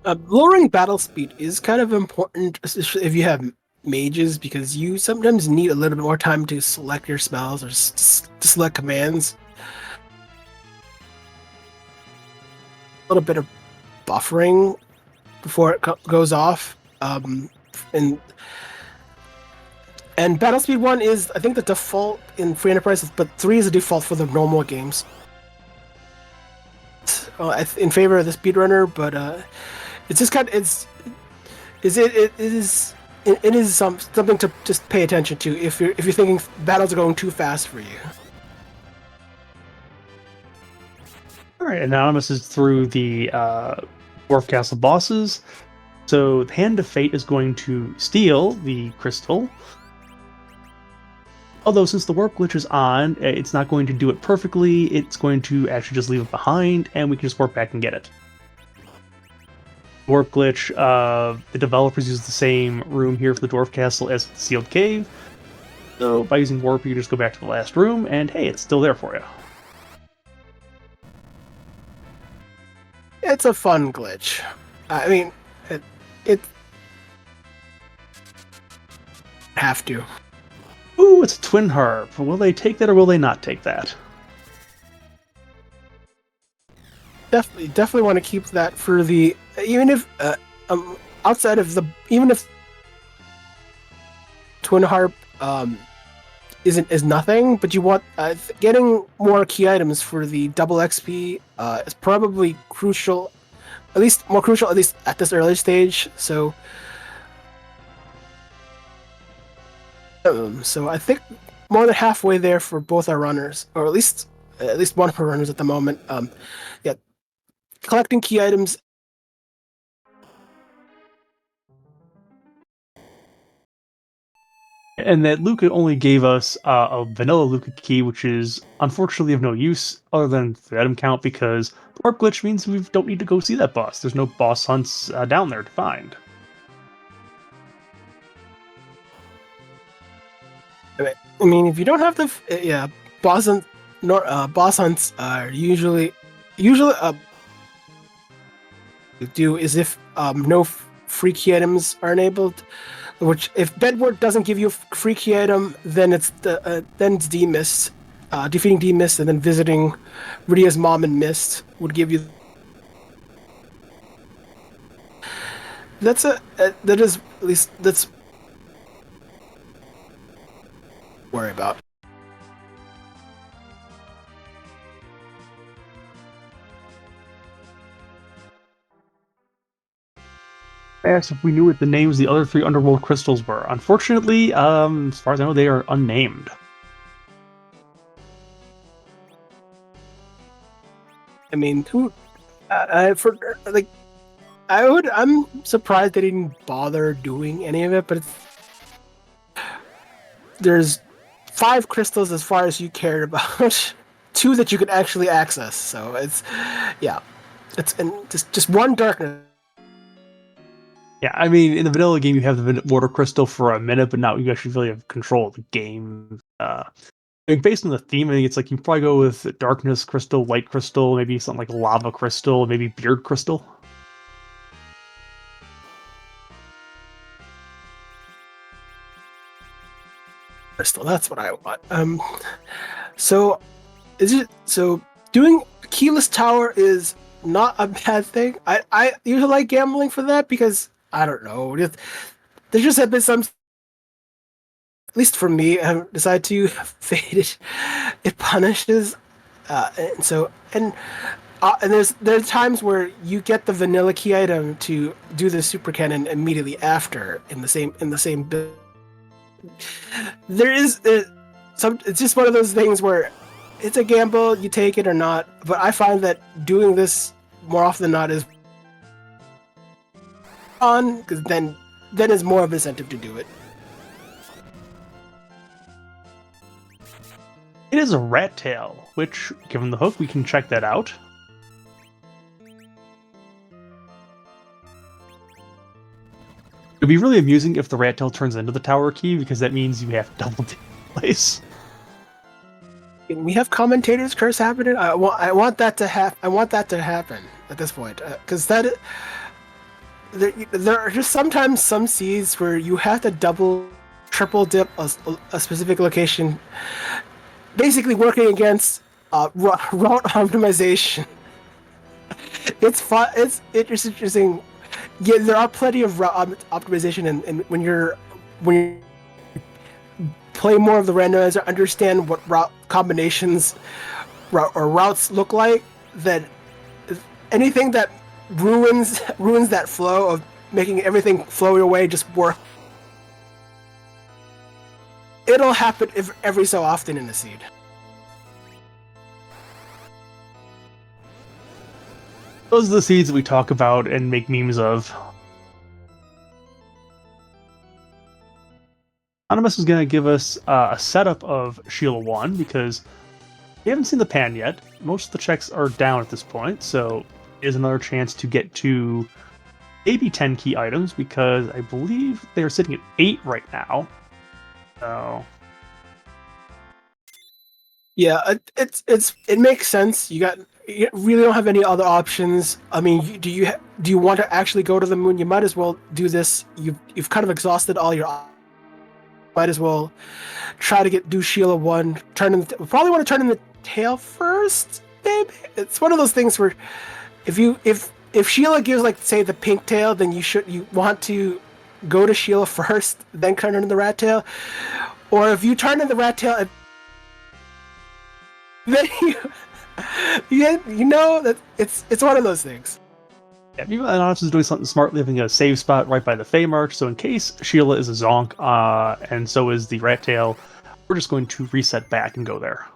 Lowering battle speed is kind of important, especially if you have mages, because you sometimes need a little bit more time to select your spells or to select commands. A little bit of buffering before it goes off. And battle speed 1 is, I think, the default in free enterprise, but 3 is the default for the normal games. In favor of the speedrunner, but it's just kind of it is something to just pay attention to if you're thinking battles are going too fast for you. All right, Anonymous is through the Dwarf Castle bosses, so the Hand of Fate is going to steal the crystal. Although, since the warp glitch is on, it's not going to do it perfectly. It's going to actually just leave it behind, and we can just warp back and get it. Warp glitch, the developers use the same room here for the Dwarf Castle as the Sealed Cave. So, by using warp, you just go back to the last room, and hey, it's still there for you. It's a fun glitch. I mean, it have to. Ooh, it's a twin harp. Will they take that or will they not take that? Definitely want to keep that for the even if outside of the even if twin harp is nothing, but you want getting more key items for the double XP is probably crucial, at least at this early stage. So. So I think more than halfway there for both our runners, or at least one of our runners at the moment. Yeah, collecting key items. And that Luca only gave us a vanilla Luca key, which is unfortunately of no use other than the item count, because the warp glitch means we don't need to go see that boss. There's no boss hunts down there to find. I mean, if you don't have the boss hunts are usually do is if no free key items are enabled. Which, if Bedward doesn't give you a free key item, then it's D-Mist. Defeating D-Mist and then visiting Rydia's mom in Mist would give you. That's worry about. I asked if we knew what the names of the other 3 underworld crystals were. Unfortunately, as far as I know, they are unnamed. I mean, I'm surprised they didn't bother doing any of it, but there's 5 crystals as far as you cared about, 2 that you could actually access. So it's just 1 darkness. Yeah, I mean, in the vanilla game, you have the water crystal for a minute, but now you actually really have control of the game. I mean, based on the theme, I think it's like you probably go with darkness crystal, light crystal, maybe something like lava crystal, maybe beard crystal. Crystal, that's what I want. So doing keyless tower is not a bad thing. I usually like gambling for that because I don't know. There just have been some, at least for me, I decided to fade it. It punishes, and there's times where you get the vanilla key item to do the super cannon immediately after in the same build. There's it's just one of those things where it's a gamble, you take it or not. But I find that doing this more often than not is on, because then is more of an incentive to do it. It is a rat tail, which, given the hook, we can check that out. It'd be really amusing if the rat tail turns into the tower key, because that means you have double place. We have commentators curse happening. I want that to happen at this point, because there are just sometimes some seeds where you have to triple dip a specific location, basically working against route optimization. It's fun. It's interesting. Yeah, there are plenty of route optimization, and when you play more of the randomizer, understand what route combinations or routes look like, that anything that ruins that flow of making everything flow your way just work. It'll happen every so often in the seed. Those are the seeds that we talk about and make memes of. Anonymous is going to give us a setup of Sheila 1, because we haven't seen the pan yet. Most of the checks are down at this point, so is another chance to get to maybe 10 key items, because I believe they're sitting at 8 right now. So yeah, it makes sense. You really don't have any other options. I mean, do you want to actually go to the moon? You might as well do this. You've kind of exhausted all your. Might as well try to do Sheila 1. Probably want to turn in the tail first, maybe. It's one of those things where if Sheila gives, like, say, the pink tail, then you want to go to Sheila first, then turn in the rat tail. Or if you turn in the rat tail, then you know that it's one of those things. yeah, maybe Anonymous is doing something smart, leaving a save spot right by the Fey March, so in case Sheila is a zonk, and so is the rat tail, we're just going to reset back and go there.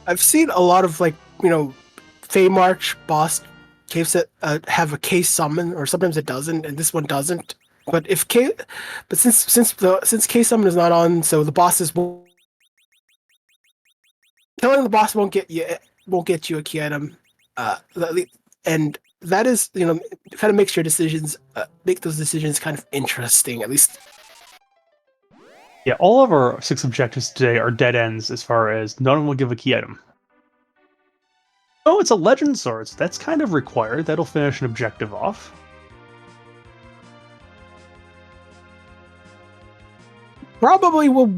I've seen a lot of, like, Fey March boss caves that have a case summon, or sometimes it doesn't, and this one doesn't. But since case summon is not on, so the bosses won't. Telling the boss won't get you a key item, and that is, kind of makes your decisions, make those decisions kind of interesting, at least. Yeah, all of our 6 objectives today are dead ends, as far as none of them will give a key item. Oh, it's a Legend Sword, so that's kind of required. That'll finish an objective off. Probably will.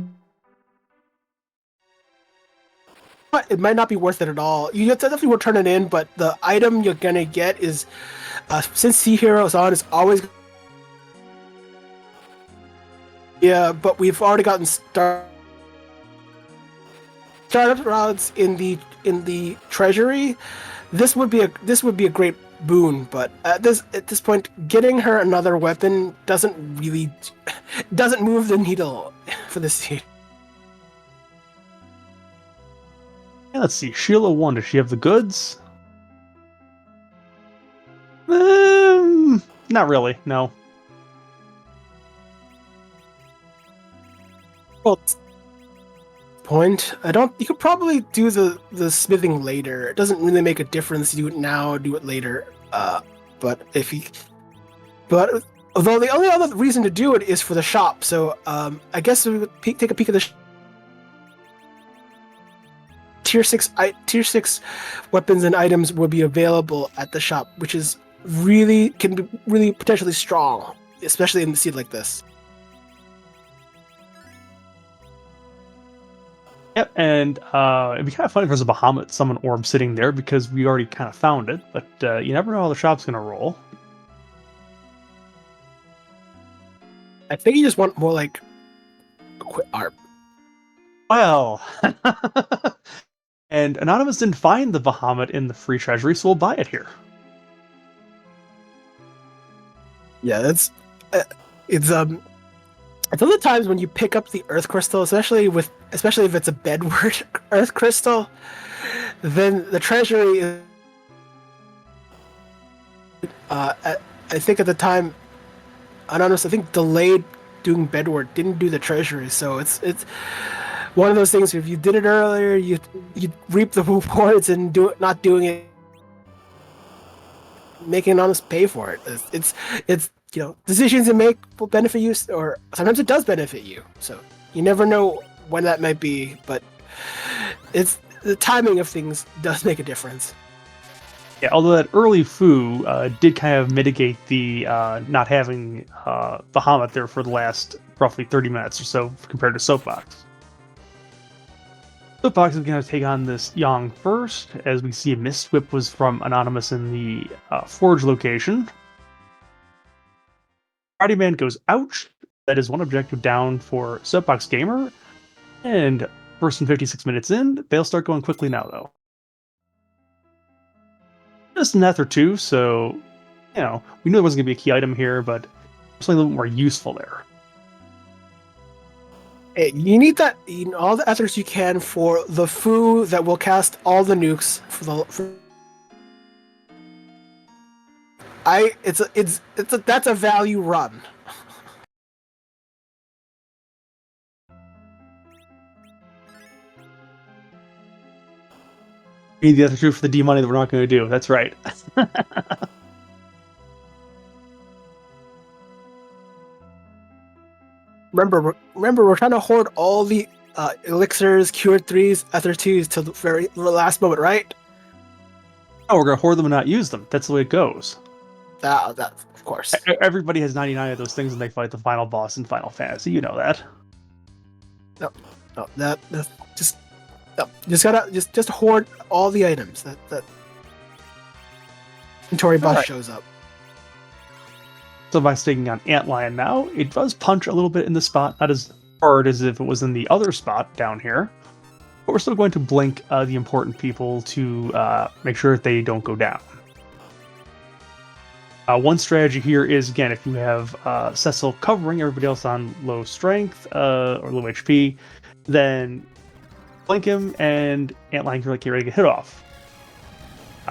It might not be worth it at all. You definitely will turn it in, but the item you're gonna get is, since Sea Hero is on, it's always Yeah, but we've already gotten startup routes in the treasury. This would be a great boon, but at this point, getting her another weapon doesn't move the needle for the siege. Yeah, let's see. Sheila 1, does she have the goods? Not really, no. Well, point. You could probably do the smithing later. It doesn't really make a difference. Do it now, do it later. But although the only other reason to do it is for the shop, so I guess we would take a peek at the tier 6 weapons and items will be available at the shop, which is can be really potentially strong, especially in the seed like this. Yep, and it'd be kind of funny if there's a Bahamut summon orb sitting there because we already kind of found it, but you never know how the shop's going to roll. I think you just want more like a quick ARP. Well, and Anonymous didn't find the Bahamut in the free treasury, so we'll buy it here. Yeah, it's other times when you pick up the earth crystal, especially if it's a Bedward earth crystal, then the treasury is. I think at the time, Anonymous, I think delayed doing Bedward, didn't do the treasury, so it's one of those things. If you did it earlier, you reap the rewards, and not doing it, making Anonymous pay for it. It's decisions you make will benefit you, or sometimes it does benefit you. So you never know when that might be, but it's the timing of things does make a difference. Yeah, although that early foo did kind of mitigate the not having Bahamut there for the last roughly 30 minutes or so compared to Soapbox. Soapbox is going to take on this Yang first, as we see a Mist Whip was from Anonymous in the Forge location. Friday Man goes ouch. That is one objective down for Soapbox Gamer. And first and 56 minutes in, they'll start going quickly now, though. Just a Neth or two, so, we knew there wasn't going to be a key item here, but something a little bit more useful there. Hey, you need that. All the efforts you can for the foo that will cast all the nukes that's a value run. We need the other two for the D money that we're not going to do. That's right. Remember, we're trying to hoard all the elixirs, cure 3s, ether 2s till the last moment, right? No, we're going to hoard them and not use them. That's the way it goes. That of course. Everybody has 99 of those things when they fight the final boss in Final Fantasy. You know that. No, just hoard all the items that inventory buff shows up. So by sticking on Antlion now, it does punch a little bit in the spot, not as hard as if it was in the other spot down here. But we're still going to blink the important people to make sure that they don't go down. One strategy here is, again, if you have Cecil covering everybody else on low strength or low HP, then blink him and Antlion can get ready to get hit off.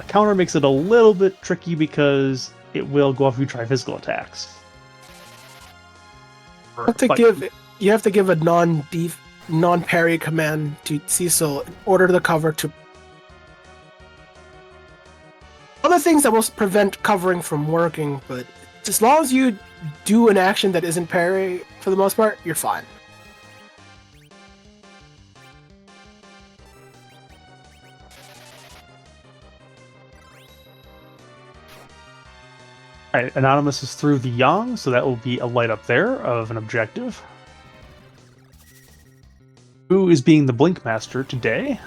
Counter makes it a little bit tricky because it will go off if you try physical attacks. You have to give a non-parry command to Cecil in order to cover to. Other things that will prevent covering from working, but as long as you do an action that isn't parry, for the most part, you're fine. Alright, Anonymous is through the Yang, so that will be a light up there of an objective. Who is being the Blink Master today?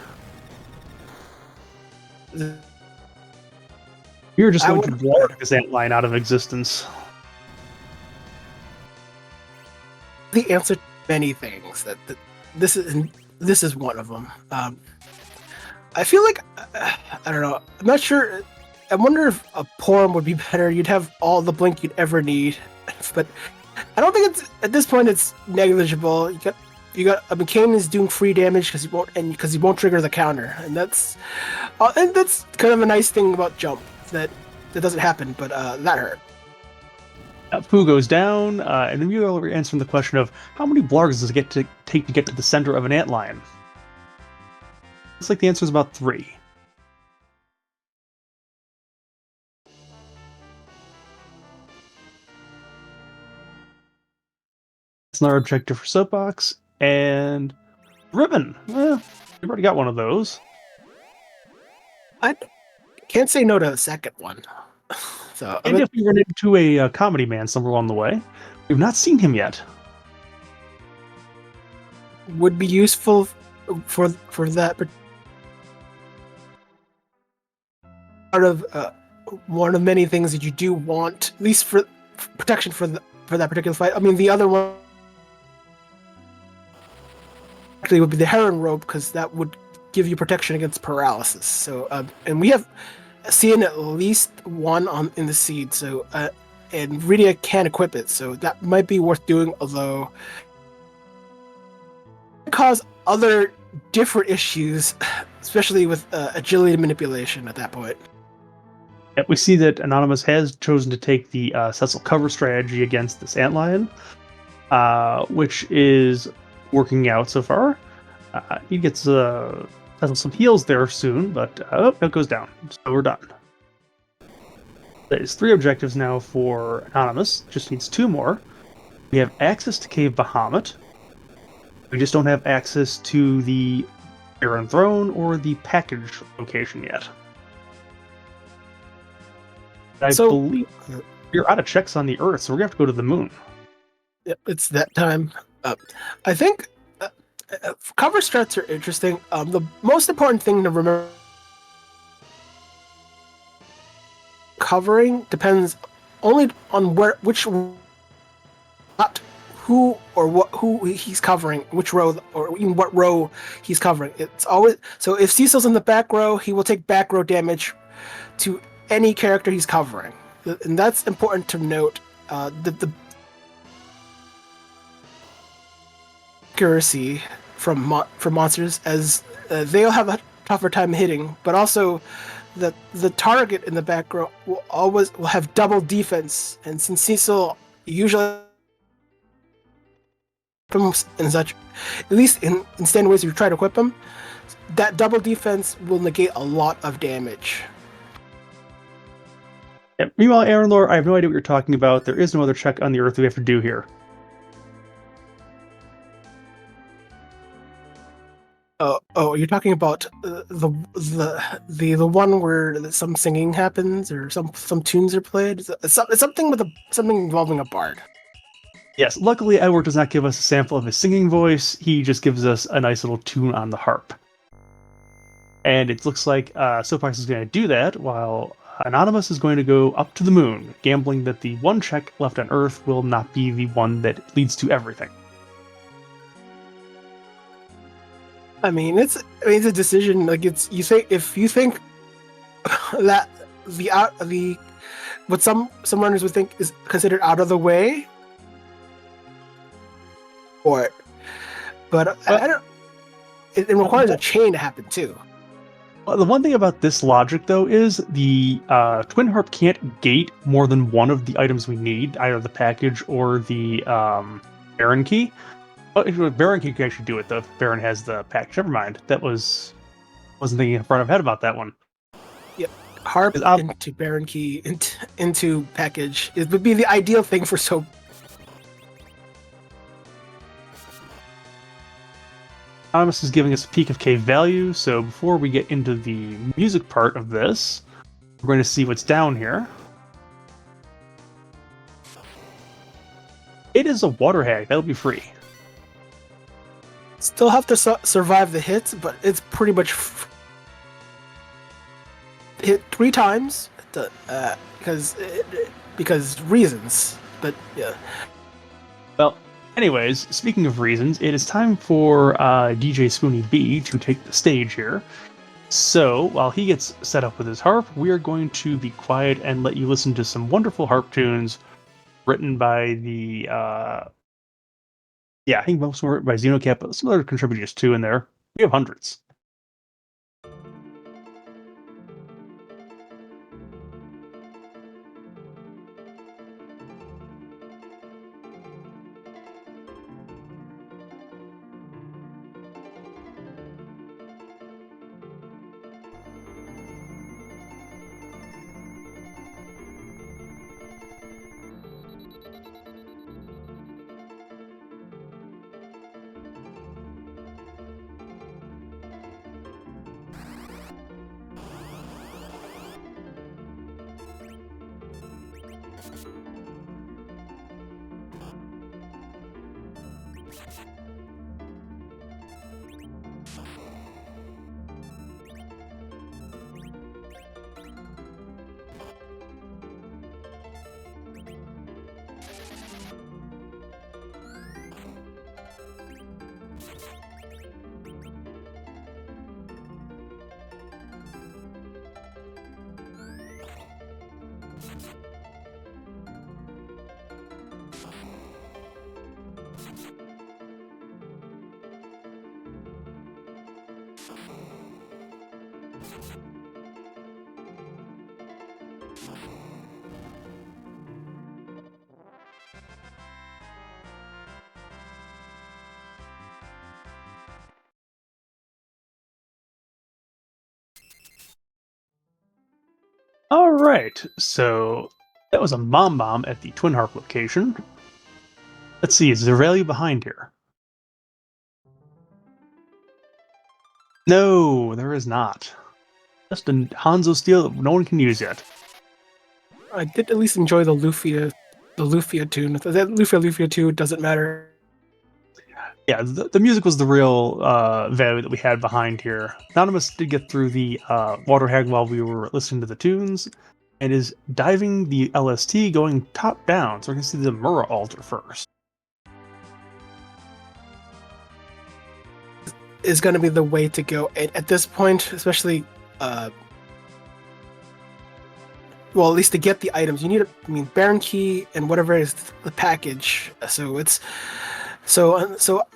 You're just going to blur this Antlion out of existence. the answer to many things. That this is one of them. I feel like I don't know. I'm not sure. I wonder if a Porum would be better. You'd have all the blink you'd ever need, but I don't think it's at this point. It's negligible. You got. I mean, Kane is doing free damage because he won't trigger the counter, and that's kind of a nice thing about jump that doesn't happen, but that hurt. Pooh goes down, and then you are answering the question of how many blargs does it take to get to the center of an antlion? Looks like the answer is about 3. That's another objective for Soapbox, and Ribbon. We've already got one of those. I can't say no to a second one. So, and if we run into a comedy man somewhere along the way, we've not seen him yet. Would be useful for that part of one of many things that you do want, at least for protection for that particular fight. I mean, the other one actually would be the Heron Robe, because that would give you protection against paralysis. So, and we have seen at least one in the seed. So, and Rydia can equip it, so that might be worth doing. Although, it cause other different issues, especially with agility and manipulation at that point. Yeah, we see that Anonymous has chosen to take the Cecil cover strategy against this antlion, which is working out so far. He gets some heals there soon, but it goes down. So we're done. There's 3 objectives now for Anonymous. Just needs 2 more. We have access to Cave Bahamut. We just don't have access to the Iron Throne or the package location yet. I believe you're out of checks on the Earth, so we're going to have to go to the moon. Yep, it's that time. I think cover strats are interesting. The most important thing to remember, covering depends only on who he's covering, which row, or even what row he's covering. It's always so. If Cecil's in the back row, he will take back row damage to any character he's covering, and that's important to note. The accuracy from monsters, as they'll have a tougher time hitting, but also the target in the back row will have double defense, and since Cecil usually and such, at least in standard ways, if you try to equip him, that double defense will negate a lot of damage. Yeah. Meanwhile, Aaron Lore, I have no idea what you're talking about. There is no other check on the Earth we have to do here. Oh, you're talking about the one where some singing happens or some tunes are played. It's something something involving a bard. Yes, luckily Edward does not give us a sample of his singing voice. He just gives us a nice little tune on the harp. And it looks like Soapbox is going to do that, while Anonymous is going to go up to the moon, gambling that the one check left on Earth will not be the one that leads to everything. I mean, it's a decision. Like, if you think that what some runners would think is considered out of the way, for it, but I don't. It requires a chain to happen too. Well, the one thing about this logic, though, is the Twin Harp can't gate more than one of the items we need, either the package or the Baron Key. Oh, if Baron Key could actually do it, though. If Baron has the package, never mind. Wasn't thinking far ahead about that one. Yep, Harp into Baron Key into package. It would be the ideal thing for Soap. Anonymous is giving us a peek of cave value, so before we get into the music part of this, we're going to see what's down here. It is a water hag. That'll be free. Still have to survive the hits, but it's pretty much hit 3 times because reasons. But yeah. Well, Anyways, speaking of reasons, it is time for DJ Spoony B to take the stage here. So, while he gets set up with his harp, we are going to be quiet and let you listen to some wonderful harp tunes written by the, I think most were written by Xenocat, but some other contributors too in there. We have hundreds. All right, so that was a bomb at the Twin Harp location. Let's see, is there value behind here? No, there is not. Just a Hanzo steel that no one can use yet. I did at least enjoy the Lufia tune. That Lufia 2 doesn't matter. Yeah, the music was the real value that we had behind here. Anonymous did get through the water hag while we were listening to the tunes, and is diving the LST going top down, so we can see the Mura altar first. Is going to be the way to go at this point, especially. Well, at least to get the items, you need Baron Key and whatever is the package. So it's so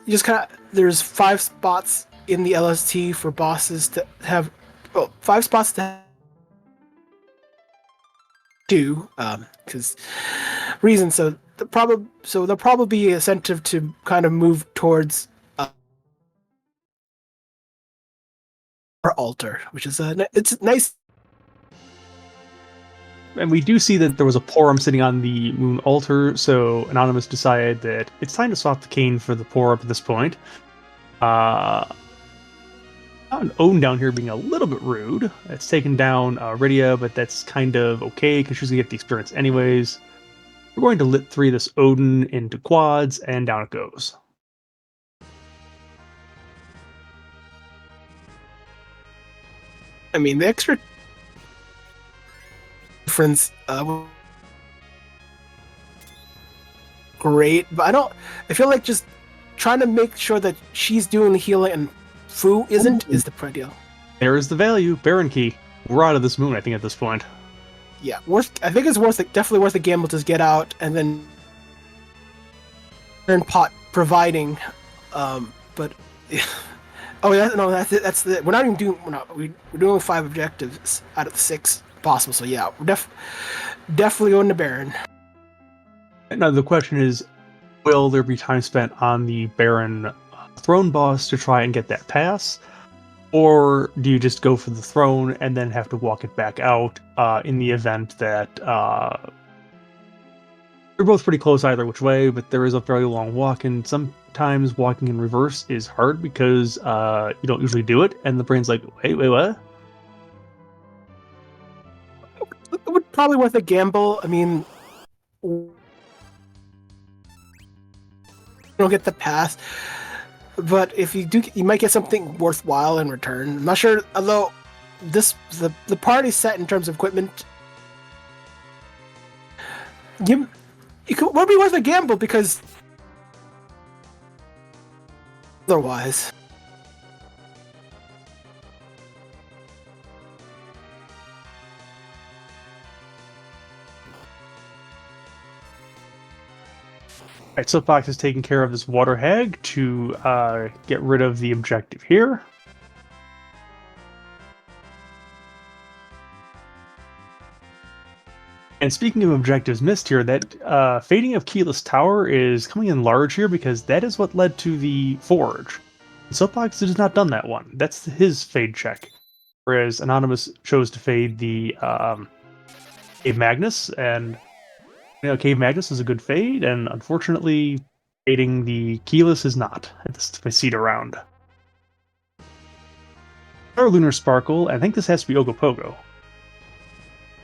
you just kind of there's 5 spots in the LST for bosses to have. Well, 5 spots to do because reasons. So there'll probably be incentive to kind of move towards our altar, which is it's nice. And we do see that there was a Porum sitting on the moon altar, so Anonymous decided that it's time to swap the cane for the Porum at this point. An Own down here being a little bit rude. It's taken down Rydia, but that's kind of okay because she's going to get the experience anyways. We're going to lit 3 this Odin into quads, and down it goes. I mean, the extra difference great, but I feel like just trying to make sure that she's doing the healing and Fu isn't is the ideal. There is the value. Baron Key. We're out of this moon, I think, at this point. Yeah, I think it's definitely worth the gamble to get out and then pot providing. But oh, that's the we're not even doing we're doing 5 objectives out of the 6 possible. So yeah, we're definitely going to Baron. Now the question is, will there be time spent on the Baron throne boss to try and get that pass, or do you just go for the throne and then have to walk it back out in the event that you're both pretty close either which way, but there is a fairly long walk, and sometimes walking in reverse is hard because you don't usually do it, and the brain's like, wait, what? It would probably worth a gamble. I mean, you don't get the pass, but if you do, you might get something worthwhile in return. I'm not sure, although the party's set in terms of equipment. It would be worth a gamble because otherwise. Alright, Soapbox is taking care of this water hag to get rid of the objective here. And speaking of objectives missed here, that fading of Keyless Tower is coming in large here because that is what led to the Forge. Soapbox has not done that one. That's his fade check. Whereas Anonymous chose to fade the Cave Magnus, and Cave Magnus is a good fade, and unfortunately, fading the Keyless is not at this seed around. Our Lunar Sparkle, I think this has to be Ogopogo.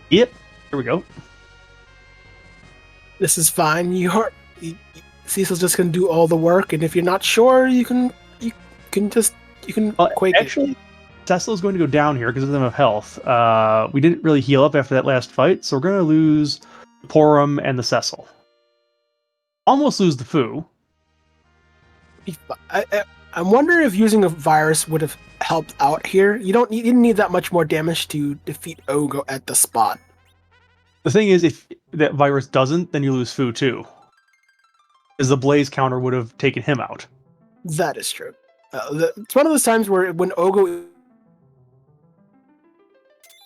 Yep, here we go. This is fine. Cecil's just gonna do all the work, and if you're not sure, you can quake actually, it. Tesla's going to go down here because of them of health. We didn't really heal up after that last fight, so we're going to lose the Porum and the Cecil. Almost lose the Fu. I'm wondering if using a virus would have helped out here. You didn't need that much more damage to defeat Ogo at the spot. The thing is, if that virus doesn't, then you lose Fu too. Because the Blaze counter would have taken him out. That is true. It's one of those times where when Ogo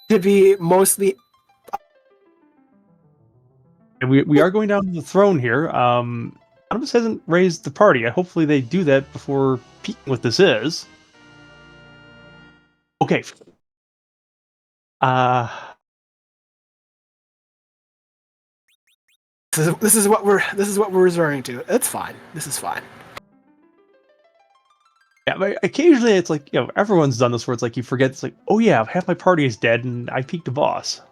to be mostly... And we are going down to the throne here. Anonymous hasn't raised the party. Hopefully they do that before peeking what this is. Okay. This is what we're resorting to. It's fine. This is fine. Yeah, but occasionally it's like, everyone's done this where it's like you forget, it's like, oh yeah, half my party is dead and I peaked a boss.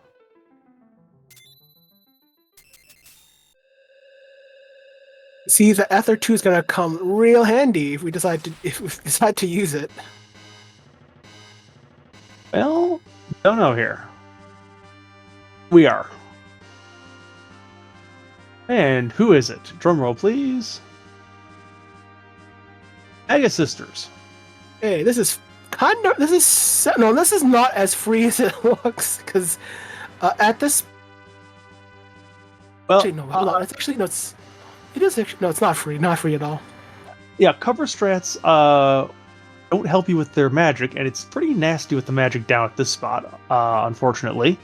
See, the Ether 2 is gonna come real handy if we decide to use it. Well, don't know here. We are. And who is it? Drumroll, please. Mega Sisters. Hey, this is not as free as it looks, because at this... Well, actually, no, hold on. It's not free. Not free at all. Yeah, cover strats don't help you with their magic, and it's pretty nasty with the magic down at this spot, unfortunately.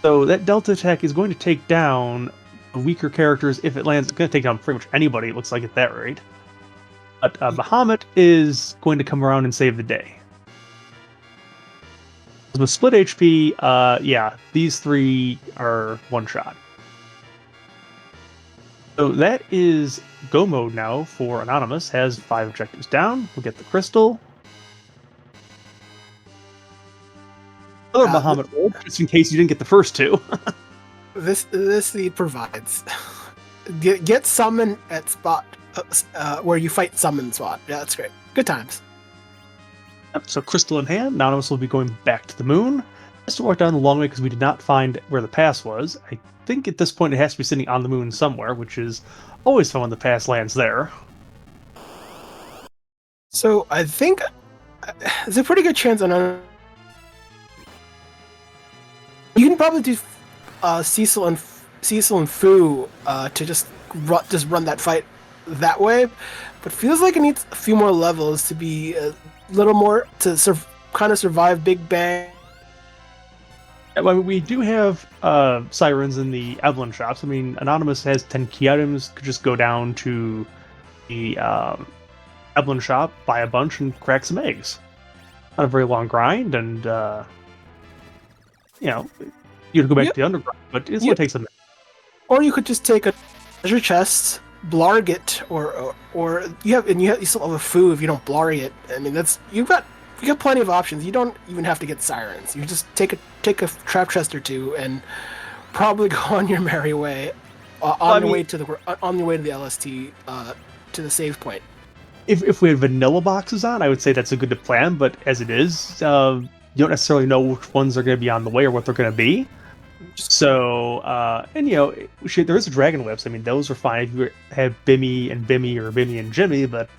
So that Delta attack is going to take down the weaker characters if it lands. It's going to take down pretty much anybody, it looks like, at that rate. But Bahamut is going to come around and save the day. With split HP, yeah, these three are one shot. So that is go mode now for Anonymous. Has 5 objectives down. We'll get the crystal. Another Bahamut roll, just in case you didn't get the first 2. This lead provides. Get summon at spot where you fight summon spot. Yeah, that's great. Good times. Yep, so crystal in hand, Anonymous will be going back to the moon. Has to walk down the long way because we did not find where the pass was. I think at this point it has to be sitting on the moon somewhere, which is always fun when the pass lands there. So I think there's a pretty good chance on. You can probably do Cecil and Fu to just run that fight that way, but feels like it needs a few more levels to be a little more to kind of survive Big Bang. Well, we do have sirens in the Evelyn shops. I mean, Anonymous has 10 key items. Could just go down to the Evelyn shop, buy a bunch, and crack some eggs. Not a very long grind, and you can go back to the underground, but it's going to take some. Or you could just take a treasure chest, blarg it, or you still have a foo if you don't blarg it. I mean, you got plenty of options. You don't even have to get sirens. You just take a trap chest or two and probably go on your merry way on your way to the LST to the save point. If we had vanilla boxes on, I would say that's a good plan. But as it is, you don't necessarily know which ones are going to be on the way or what they're going to be. So, there is a Dragon Whips. I mean, those are fine if you have Bimmy and Bimmy or Bimmy and Jimmy, but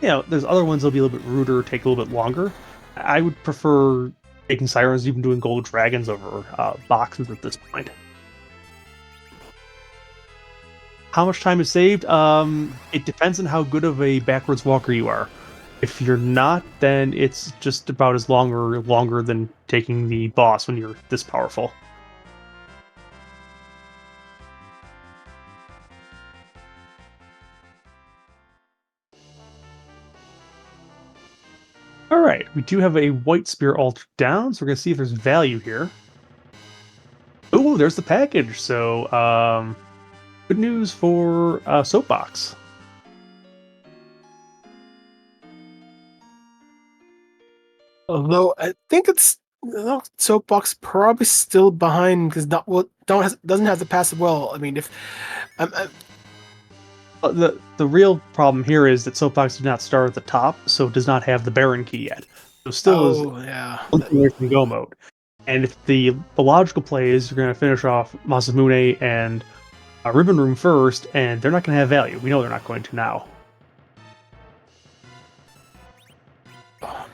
there's other ones that'll be a little bit ruder, take a little bit longer. I would prefer taking sirens, even doing gold dragons over boxes at this point. How much time is saved? It depends on how good of a backwards walker you are. If you're not, then it's just about as long or longer than taking the boss when you're this powerful. Alright, we do have a white spear altered down, so we're going to see if there's value here. Oh, there's the package. So, good news for Soapbox. Although I think Soapbox probably still behind because doesn't have the passive well. I mean, if the real problem here is that Soapbox did not start at the top, so it does not have the Baron key yet. So still is away from go mode. And if the logical play is you're going to finish off Masamune and Ribbon Room first, and they're not going to have value. We know they're not going to now.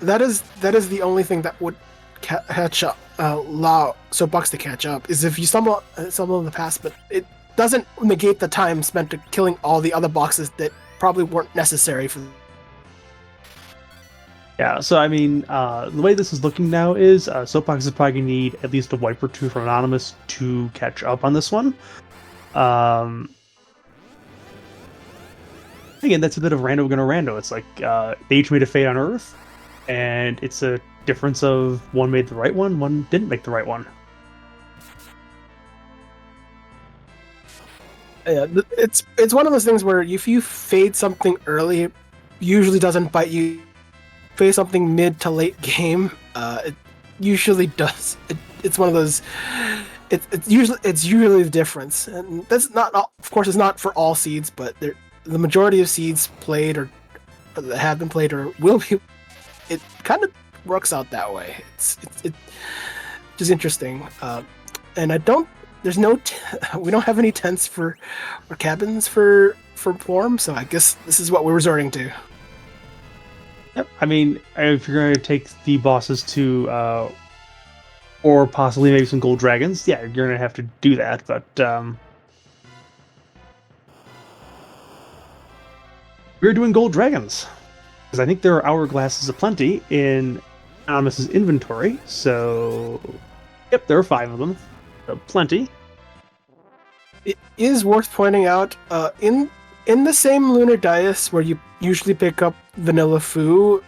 That is the only thing that would catch up, allow Soapbox to catch up, is if you stumble in the past, but it doesn't negate the time spent to killing all the other boxes that probably weren't necessary for. Yeah, so I mean, the way this is looking now is Soapbox is probably going to need at least a wipe or two from Anonymous to catch up on this one. Again, that's a bit of rando gonna rando. It's like they each made a fate on Earth, and it's a difference of one made the right one didn't make the right one. Yeah, it's one of those things where if you fade something early, it usually doesn't bite you. Fade something mid to late game, it usually does. It's one of those. It's usually the difference, and that's not. Of course, it's not for all seeds, but the majority of seeds played or that have been played or will be. It kind of works out that way. It's just interesting, and I don't. There's no. We don't have any tents or cabins for Form, so I guess this is what we're resorting to. Yep. I mean, if you're going to take the bosses to, or possibly maybe some gold dragons, yeah, you're going to have to do that. But we're doing gold dragons because I think there are hourglasses aplenty in Anonymous's inventory. So, yep, there are 5 of them. Plenty. It is worth pointing out in the same lunar dais where you usually pick up vanilla foo,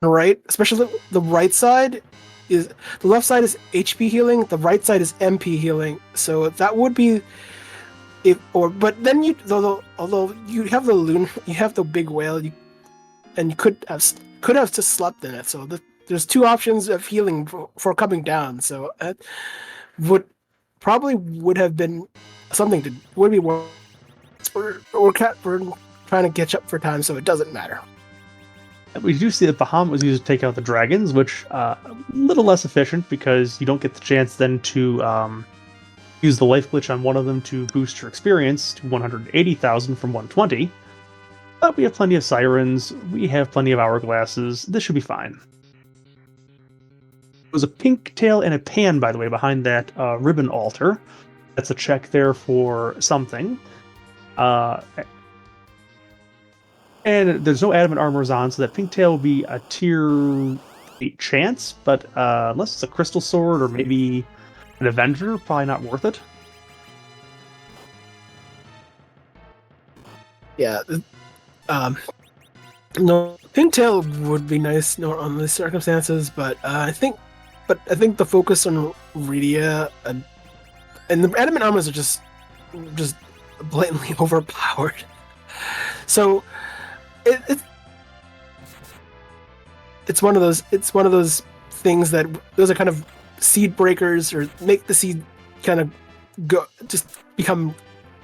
right? Especially the right side the left side is HP healing, the right side is MP healing. So that would be but then although you have the lunar, you have the big whale, and you could have just slept in it. So there's 2 options of healing for coming down. So that would have been something would be worth. We're trying to catch up for time, so it doesn't matter. We do see that Bahamut was used to take out the dragons, which a little less efficient because you don't get the chance then to use the life glitch on one of them to boost your experience to 180,000 from 120. But we have plenty of sirens, we have plenty of hourglasses, this should be fine. There was a pink tail and a pan, by the way, behind that ribbon altar. That's a check there for something. And there's no adamant armors on, so that pink tail will be a tier 8 chance, but unless it's a crystal sword or maybe an Avenger, probably not worth it. Yeah, no, pink tail would be nice on the circumstances, but I think the focus on Rydia and the adamant armors are just blatantly overpowered. So it's one of those things that those are kind of seed breakers, or make the seed kind of become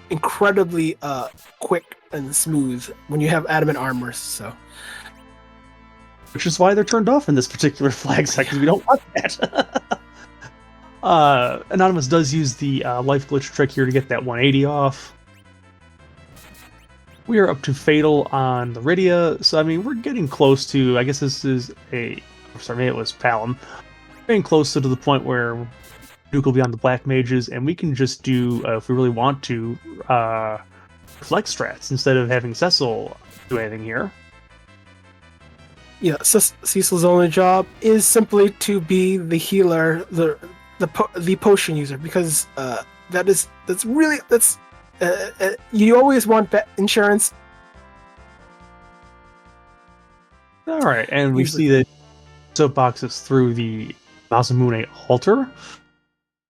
incredibly quick and smooth when you have adamant armors. So, which is why they're turned off in this particular flag set, because we don't want that. Anonymous does use the life glitch trick here to get that 180 off. We are up to Fatal on the Rydia, so I mean, we're getting close to, I guess this is sorry, maybe it was Palom. Getting close to the point where Duke will be on the Black Mages, and we can just do, if we really want to, flex strats instead of having Cecil do anything here. Yeah, Cecil's only job is simply to be the healer, the potion user, because that's you always want insurance. All right, and we see that soapboxes through the Masamune altar,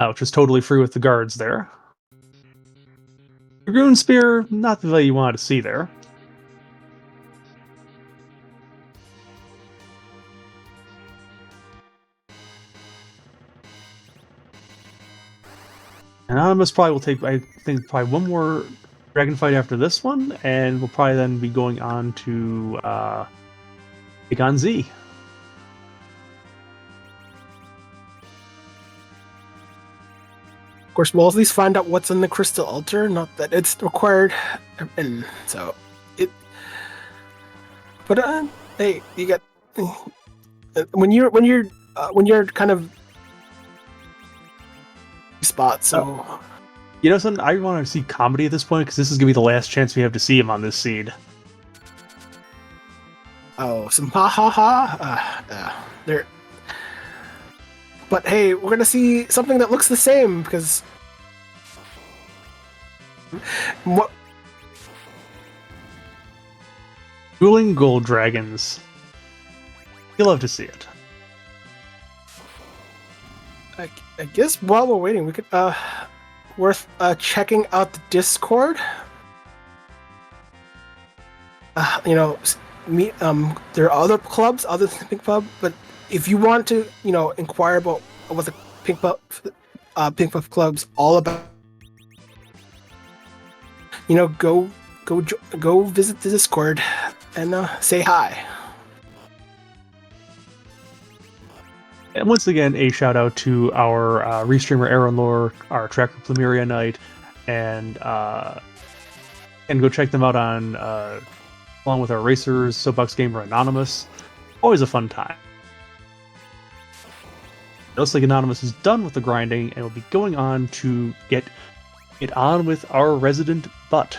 which is totally free with the guards there. Dragoon Spear, not the value you wanted to see there. Anonymous probably will take, I think, probably one more dragon fight after this one, and we'll probably then be going on to take on Z. Of course, we'll at least find out what's in the crystal altar. Not that it's required, and so it. But hey, you got when you're kind of spot. So you know something, I want to see comedy at this point because this is gonna be the last chance we have to see him on this seed. Oh, some ha ha ha. There. But hey, we're gonna see something that looks the same because what? Dueling gold dragons. You'll love to see it. I guess while we're waiting, we could worth checking out the Discord. There are other clubs other than the Pink Pub, but if you want to, inquire about what the Pink Puff Club's all about, go visit the Discord and say hi. And once again, a shout out to our restreamer Aaron Lore, our tracker Plumeria Knight, and go check them out on along with our racers, Soapbox Gamer Anonymous. Always a fun time. It looks like Anonymous is done with the grinding and will be going on to get it on with our resident butt.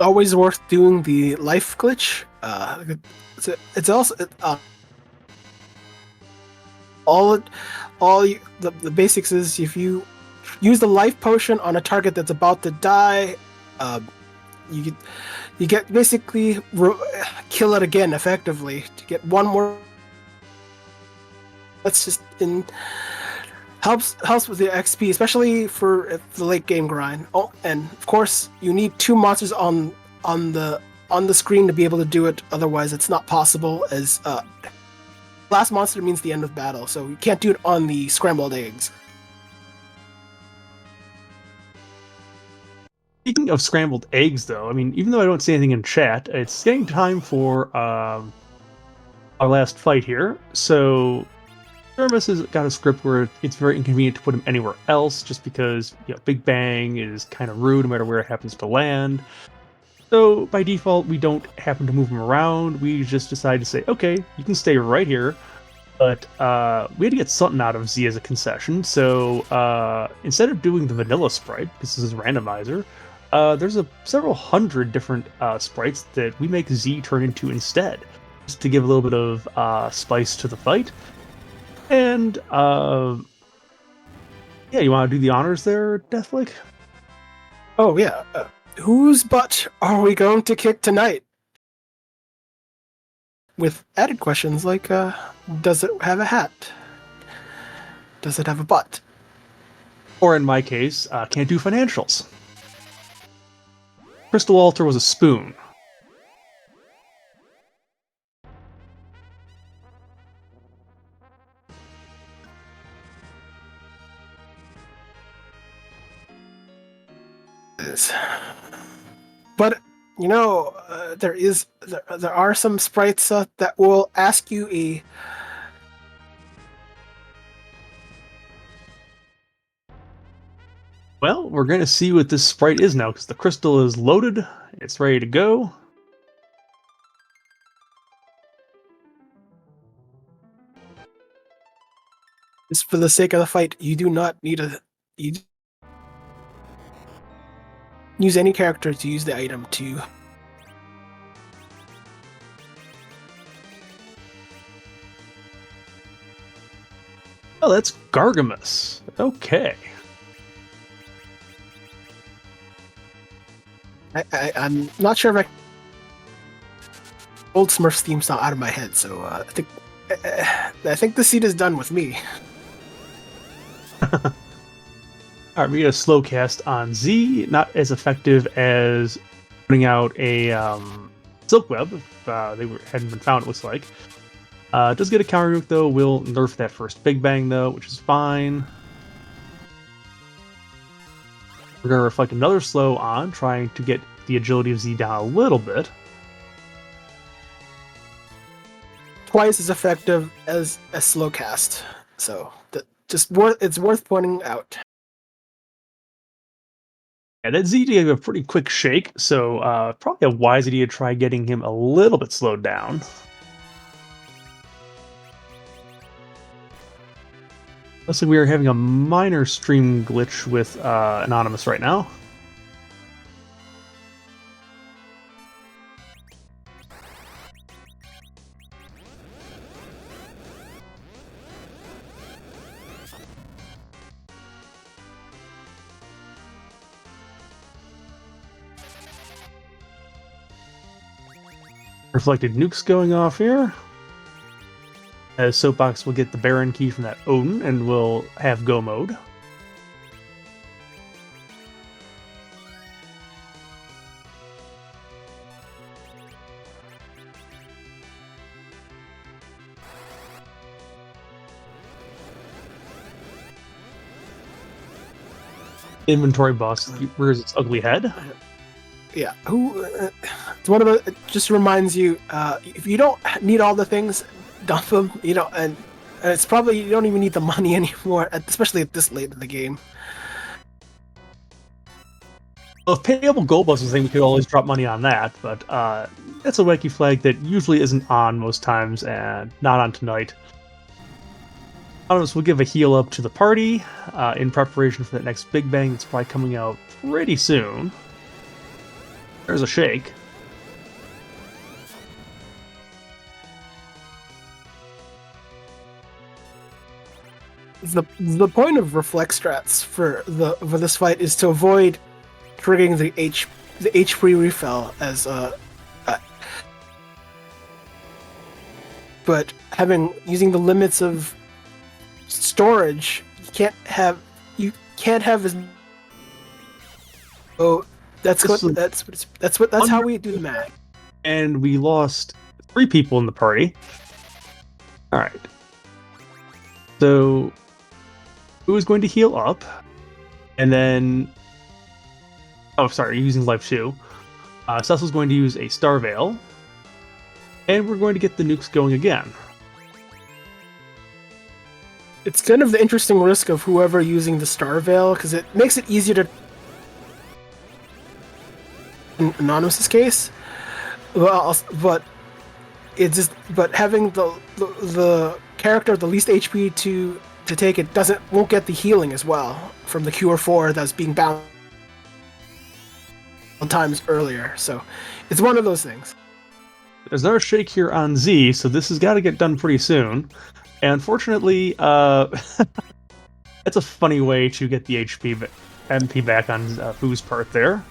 Always worth doing the life glitch. It's also the basics is if you use the life potion on a target that's about to die, you get basically kill it again effectively to get one more. That's just helps with the XP, especially for the late game grind. Oh, and of course you need 2 monsters on the screen to be able to do it. Otherwise, it's not possible. As last monster means the end of battle, so you can't do it on the scrambled eggs. Speaking of scrambled eggs, though, I mean, even though I don't see anything in chat, it's getting time for our last fight here. So Thermos has got a script where it's very inconvenient to put him anywhere else, just because Big Bang is kind of rude no matter where it happens to land. So by default, we don't happen to move him around. We just decide to say, okay, you can stay right here. But we had to get something out of Z as a concession. So instead of doing the vanilla sprite, because this is a randomizer, there's several hundred different sprites that we make Z turn into instead, just to give a little bit of spice to the fight. And you want to do the honors there, Deathlick? Oh yeah. Whose butt are we going to kick tonight? With added questions like, does it have a hat? Does it have a butt? Or in my case, can't do financials. Crystal Altar was a spoon. But there are some sprites that will ask you Well, we're going to see what this sprite is now, because the crystal is loaded. It's ready to go. Just for the sake of the fight, you do not need use any character to use the item to. Oh, that's Gargamus. Okay. I'm not sure if old Smurfs theme song out of my head, so I think the seed is done with me. Alright, we get a slow cast on Z. Not as effective as putting out a Silk Web if hadn't been found, it looks like. Does get a counter nuke though. Will nerf that first Big Bang though, which is fine. We're going to reflect another slow on, trying to get the agility of Z down a little bit. Twice as effective as a slow cast, so it's worth pointing out. Yeah, that Z gave a pretty quick shake, so probably a wise idea to try getting him a little bit slowed down. Looks like we are having a minor stream glitch with Anonymous right now. Reflected nukes going off here. As Soapbox will get the Baron key from that Odin and will have go mode. Inventory boss rears its ugly head. Yeah, it's one of the. It just reminds you, if you don't need all the things, dump them. And it's probably you don't even need the money anymore, especially at this late in the game. Well, if payable gold was the thing, we could always drop money on that, but that's a wacky flag that usually isn't on most times, and not on tonight. We'll give a heal up to the party in preparation for that next Big Bang that's probably coming out pretty soon. There's a shake. The point of reflex strats for this fight is to avoid triggering the HP refill as but using the limits of storage, you can't have as. Oh, that's how we do the math. And we lost 3 people in the party. All right. So, who is going to heal up? And then, oh, sorry, using life 2. Cecil's going to use a Star Veil. And we're going to get the nukes going again. It's kind of the interesting risk of whoever using the Star Veil, because it makes it easier to. In Anonymous's case, but having the character with the least HP to take it won't get the healing as well from the Cure 4 that's being bound times earlier. So it's one of those things. There's another shake here on Z, so this has got to get done pretty soon. And unfortunately, that's a funny way to get the MP back on Foo's part there.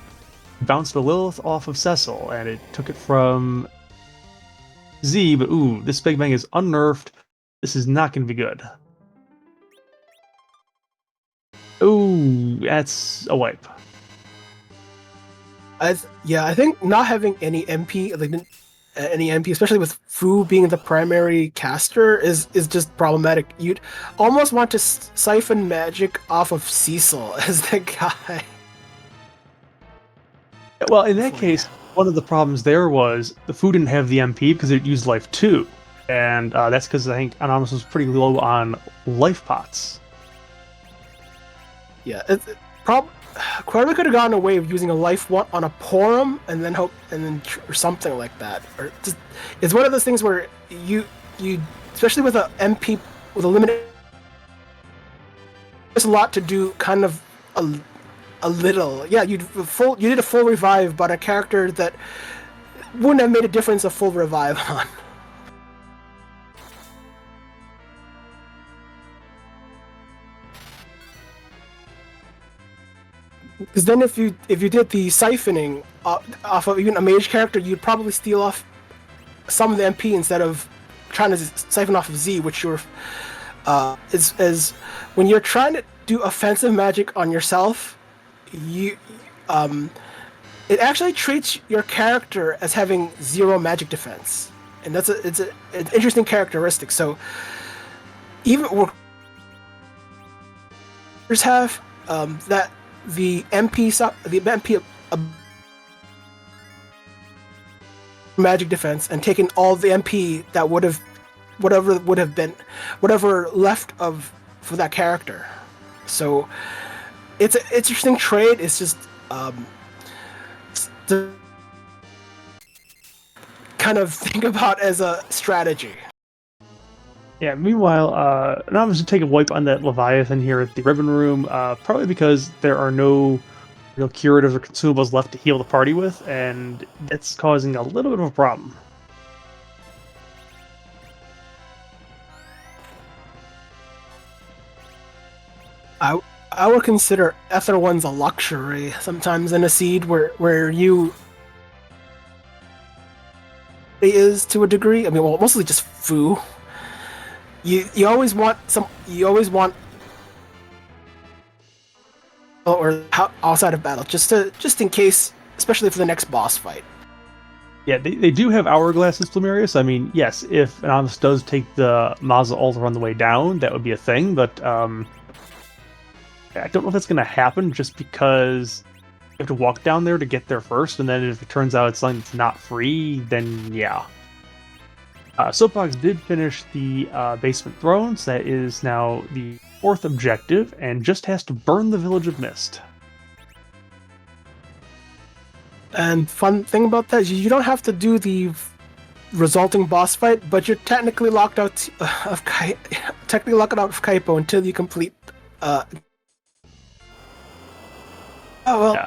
Bounced a Lilith off of Cecil, and it took it from Z, but ooh, this Big Bang is unnerfed. This is not going to be good. Ooh, that's a wipe. I think not having any MP, especially with Fu being the primary caster, is just problematic. You'd almost want to siphon magic off of Cecil as the guy. Well, in that case, one of the problems there was the Fu didn't have the MP because it used life 2. And that's because I think Anonymous was pretty low on life pots. Yeah, probably could have gotten away with using a life one on a Porum and then or something like that. Or just, it's one of those things where you especially with a MP with a limited, there's a lot to do. Kind of a little, yeah. You did a full revive, but a character that wouldn't have made a difference a full revive on. Because then if you did the siphoning off of even a mage character, you'd probably steal off some of the MP instead of trying to siphon off of Z, which is when you're trying to do offensive magic on yourself, it actually treats your character as having 0 magic defense, and it's an interesting characteristic. So even workers have that. The MP magic defense and taking all the MP that whatever left of for that character. So it's an interesting trade. It's just to kind of think about as a strategy. Yeah, meanwhile, I'm just take a wipe on that Leviathan here at the Ribbon Room, probably because there are no real curatives or consumables left to heal the party with, and it's causing a little bit of a problem. I would consider Ether ones a luxury sometimes in a seed where you is to a degree. I mean, well, mostly just foo. You always want or outside of battle just in case, especially for the next boss fight. Yeah, they do have hourglasses, Plumerius. I mean, yes, if Anonymous does take the Maza altar on the way down, that would be a thing, but I don't know if that's going to happen just because you have to walk down there to get there first, and then if it turns out it's something that's not free, then yeah. Soapbox did finish the basement thrones. That is now the 4th objective, and just has to burn the Village of Mist. And fun thing about that is you don't have to do the resulting boss fight, but you're technically locked out of Kaipo until you complete. Oh well. Yeah.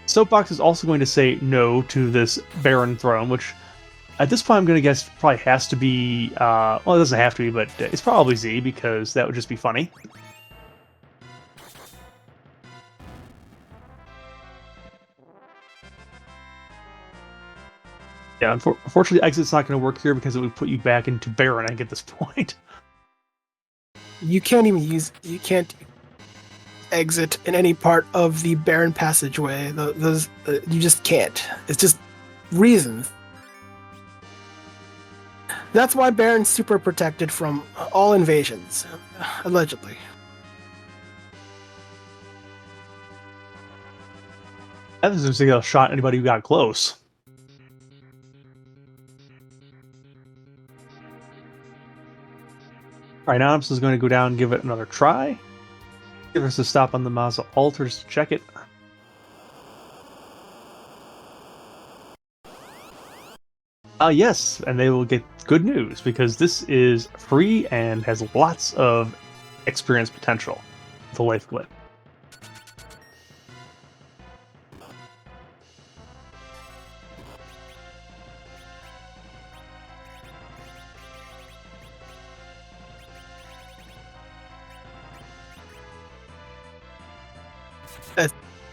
Soapbox is also going to say no to this Baron throne, which at this point I'm going to guess probably has to be. Well, it doesn't have to be, but it's probably Z because that would just be funny. Yeah, unfortunately, exit's not going to work here because it would put you back into Baron, I think, at this point. You can't exit in any part of the Baron passageway. You just can't. It's just reasons. That's why Baron's super protected from all invasions, allegedly. That was just a shot at anybody who got close. Alright, now Anonymous is going to go down and give it another try. Give us a stop on the Maza altar just to check it. Yes, and they will get good news because this is free and has lots of experience potential. The life glitch.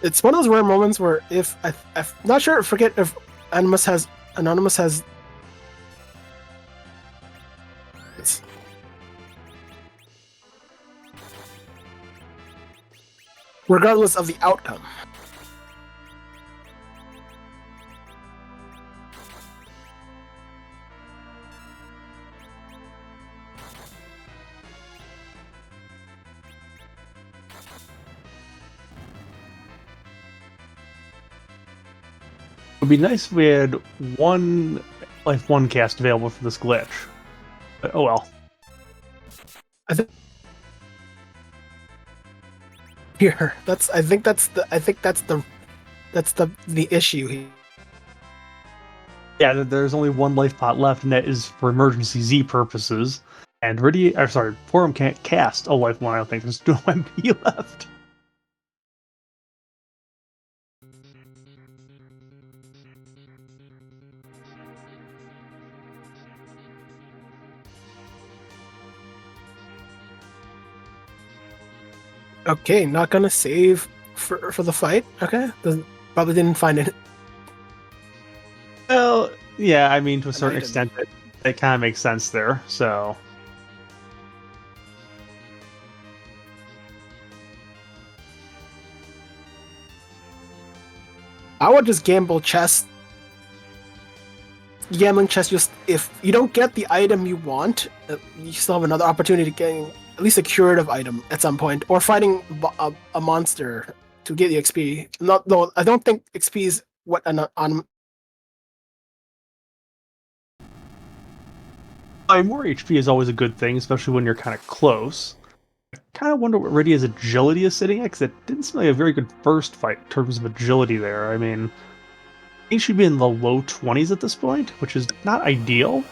It's one of those rare moments where I'm not sure, forget if Anonymous has regardless of the outcome. It would be nice if we had one Life 1 cast available for this glitch. But, oh well. I think here. I think that's the issue here. Yeah, there's only one life pot left, and that is for emergency Z purposes. And Porum can't cast a life one. I don't think there's no MP left. Okay, not gonna save for the fight. Okay, probably didn't find it. Well, yeah, I mean, to a certain extent, it kind of makes sense there. So, I would just gamble chess. Gambling chess, just if you don't get the item you want, you still have another opportunity to getting at least a curative item at some point, or fighting a monster to get the XP. Not though, I don't think XP is what on. more HP is always a good thing, especially when you're kind of close. I kind of wonder what Rydia's agility is sitting at, because it didn't seem like a very good first fight in terms of agility there. I mean, he should be in the low 20s at this point, which is not ideal.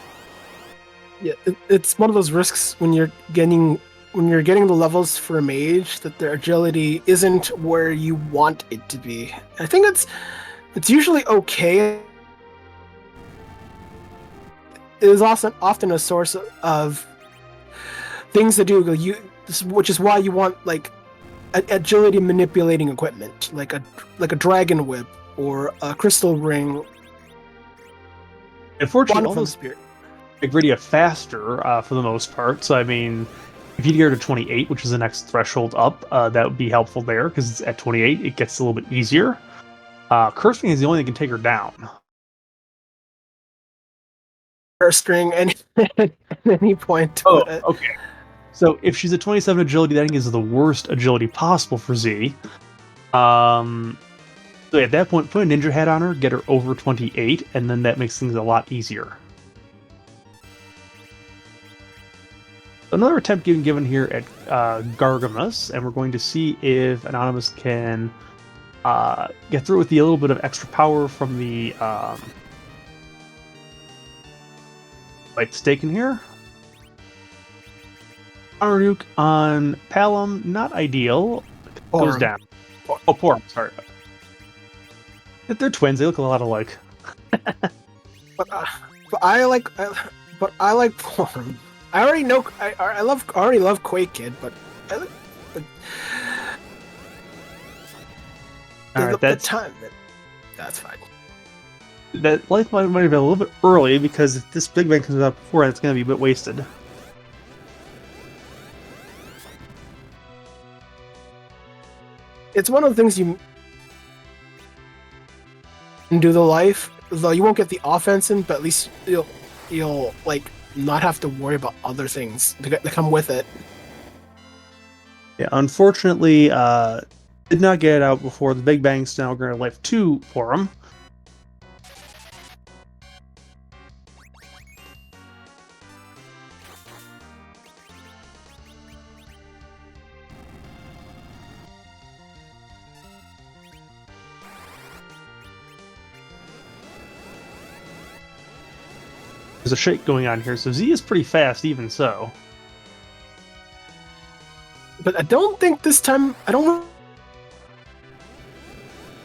Yeah, it's one of those risks when you're getting the levels for a mage that their agility isn't where you want it to be. I think it's usually okay. It is also often a source of things to do. Which is why you want like agility manipulating equipment, like a dragon whip or a crystal ring. Unfortunately, all those make Rydia faster for the most part. So I mean, if you get her to 28, which is the next threshold up, that would be helpful there, because at 28 it gets a little bit easier. Cursing is the only thing that can take her down. String at any point. Oh, okay. So if she's at 27 agility, that I think is the worst agility possible for Z. So at that point, put a ninja hat on her, get her over 28, and then that makes things a lot easier. Another attempt given here at Gargamus, and we're going to see if Anonymous can get through with a little bit of extra power from the White Stake in here. Aruk on Palom, not ideal. Goes down. Oh, Porum, sorry. They're twins. They look a lot alike. but I like Porum. I already know. I already love Quake Kid, but I like. Alright, that's time. That's fine. That life might have been a little bit early, because if this Big Bang comes out before, it's going to be a bit wasted. It's one of the things you can do the life, though you won't get the offense in, but at least you'll like not have to worry about other things that come with it. Yeah, unfortunately, did not get it out before the Big Bang's now going to life 2 for him. There's a shake going on here, so Z is pretty fast, even so. But I don't think this time.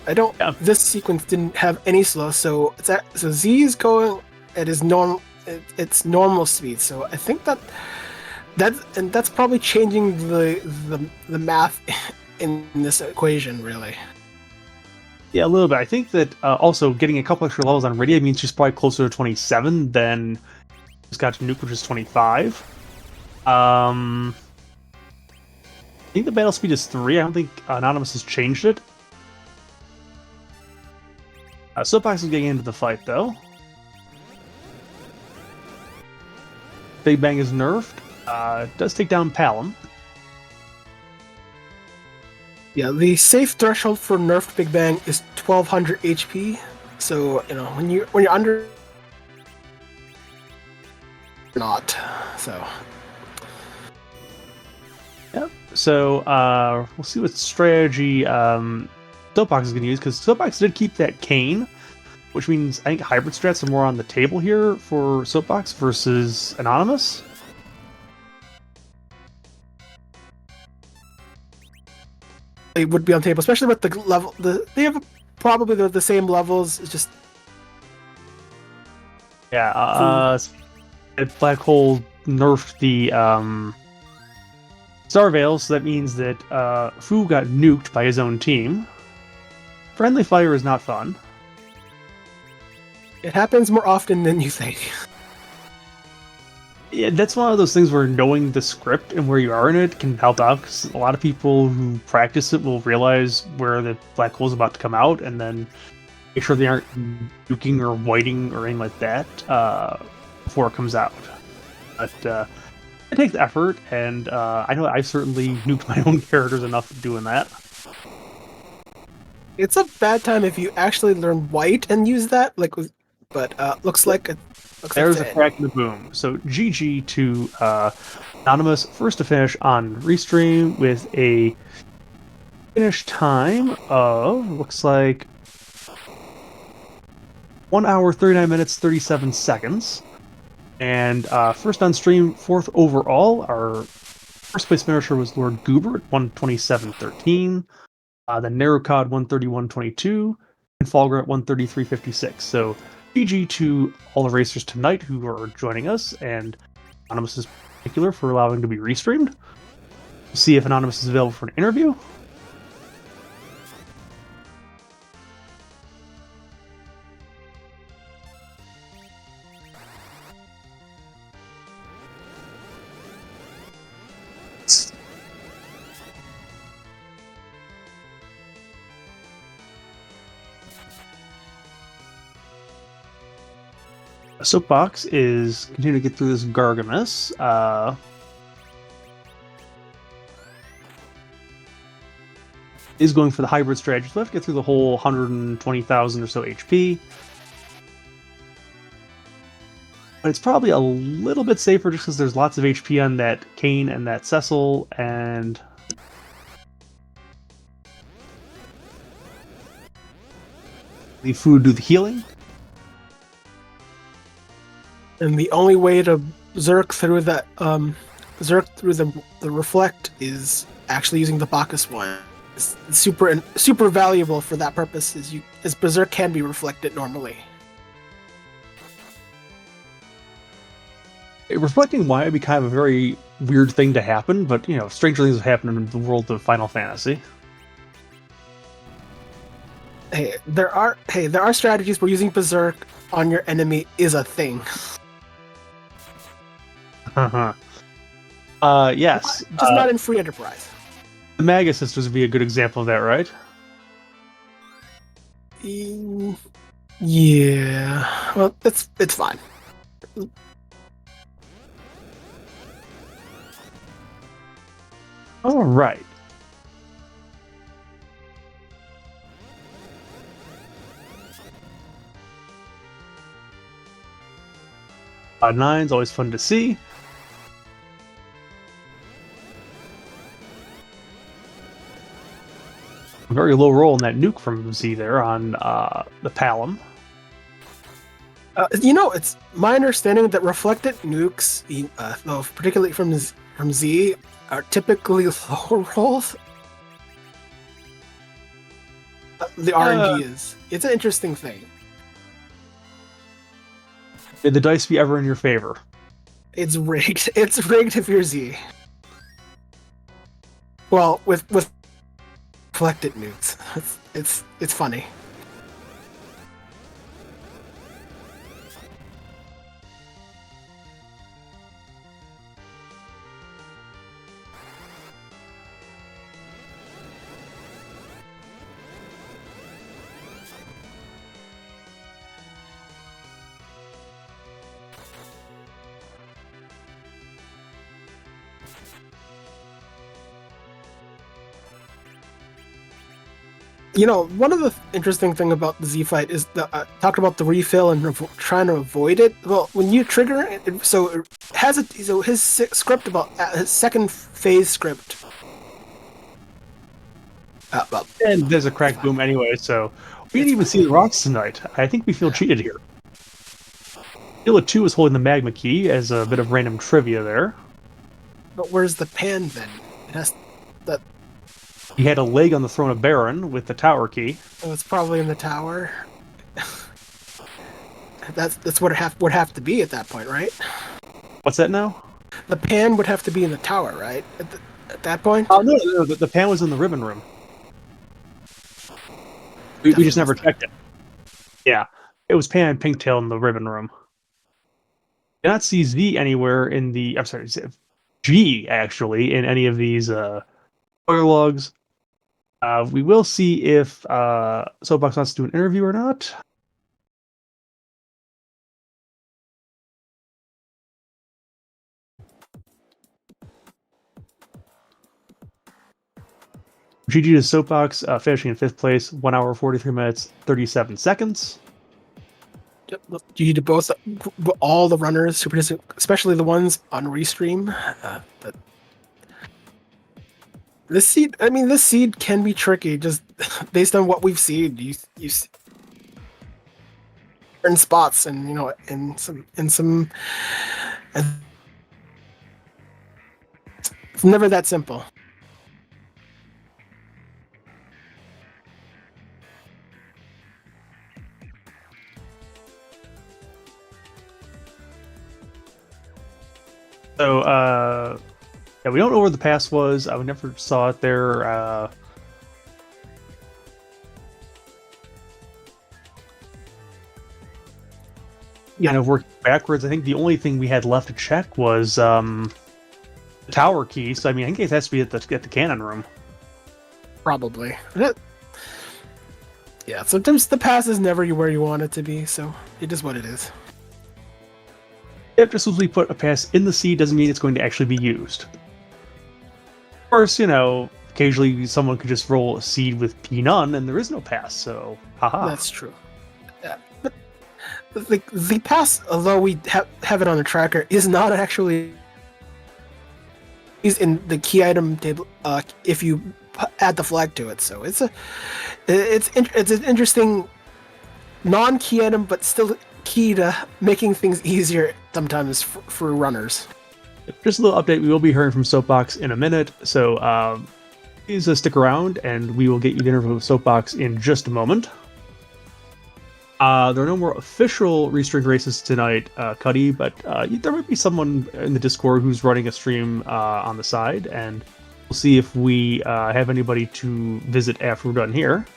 Yeah. This sequence didn't have any slow, so Z is going at his normal. It's normal speed. So I think that's probably changing the math in this equation, really. Yeah, a little bit. I think that also getting a couple extra levels on Rydia means she's probably closer to 27 than she's got to Nuke, which is 25. I think the battle speed is 3. I don't think Anonymous has changed it. Soapbox is getting into the fight, though. Big Bang is nerfed. Does take down Palom. Yeah, the safe threshold for nerfed Big Bang is 1200 HP. So when you're under, not so. Yep. So we'll see what strategy Soapbox is going to use, because Soapbox did keep that cane, which means I think hybrid strats are more on the table here for Soapbox versus Anonymous. They would be on table, especially with the level. They have probably the same levels. It's just Black Hole nerfed the Star Veil, so that means that Fu got nuked by his own team. Friendly fire is not fun. it happens more often than you think. Yeah, that's one of those things where knowing the script and where you are in it can help out, because a lot of people who practice it will realize where the black hole is about to come out and then make sure they aren't nuking or whiting or anything like that before it comes out. But it takes effort, and I know I've certainly nuked my own characters enough doing that. It's a bad time if you actually learn white and use that. Looks like There's a crack in the boom. So GG to Anonymous, first to finish on Restream with a finish time of, looks like, 1 hour, 39 minutes, 37 seconds. And first on stream, fourth overall. Our first place finisher was Lord Goober at 127.13. Then Narrowcod 131.22. And Falger at 133.56. So GG to all the racers tonight who are joining us, and Anonymous in particular for allowing to be restreamed. We'll see if Anonymous is available for an interview. Soapbox is continuing to get through this Gargamus. Is going for the hybrid strategy. So we have to get through the whole 120,000 or so HP. But it's probably a little bit safer just because there's lots of HP on that Kane and that Cecil, and the food do the healing. And the only way to Zerk through that the reflect is actually using the Bacchus one. It's super valuable for that purpose. As Berserk can be reflected normally. Reflecting why would be kind of a very weird thing to happen, but stranger things have happened in the world of Final Fantasy. There are strategies where using Berserk on your enemy is a thing. Yes. Just not in Free Enterprise. The Maga Sisters would be a good example of that, right? Yeah. Well, it's fine. All right. Nine's always fun to see. Very low roll in that nuke from Z there on the Palom. It's my understanding that reflected nukes, though particularly from Z, are typically lower rolls. The RNG is. It's an interesting thing. May the dice be ever in your favor. It's rigged. It's rigged if you're Z. Well, with reflected nukes, it's funny. One of the interesting thing about the Z fight is that talked about the refill and trying to avoid it. Well, when you trigger it, so it has his script about his second phase script Well, And there's a crack boom anyway, so we didn't even see the rocks tonight. I think we feel cheated here. Skillet 2 is holding the magma key as a bit of random trivia there. but where's the pan then? It has that. He had a leg on the throne of Baron with the tower key. Oh, it's probably in the tower. That's what it would have to be at that point, right? What's that now? The pan would have to be in the tower, right? At that point? Oh, no, the pan was in the ribbon room. We just never checked it. Yeah, it was Pan and Pinktail in the ribbon room. Did not see Z anywhere in the. I'm sorry, G actually in any of these spoiler logs. We will see if Soapbox wants to do an interview or not. GG to Soapbox, finishing in 5th place, 1 hour, 43 minutes, 37 seconds. You need to both all the runners, especially the ones on restream. But this seed can be tricky, just based on what we've seen. You certain spots, and in some. It's never that simple. So, yeah, we don't know where the pass was. I never saw it there. Kind of working backwards. I think the only thing we had left to check was the tower key. So, I mean, I think it has to be at the cannon room. Probably. Yeah, sometimes the pass is never where you want it to be, so it is what it is. Just because we put a pass in the seed doesn't mean it's going to actually be used. Of course, occasionally someone could just roll a seed with P none and there is no pass, so haha. That's true. Yeah, but the pass, although we have it on the tracker, is not actually is in the key item table if you add the flag to it. So it's an interesting non-key item, but still key to making things easier sometimes for runners. Just a little update, we will be hearing from Soapbox in a minute, so please stick around and we will get you the interview with Soapbox in just a moment. There are no more official restreamed races tonight, Cuddy, but there might be someone in the Discord who's running a stream on the side, and we'll see if we have anybody to visit after we're done here.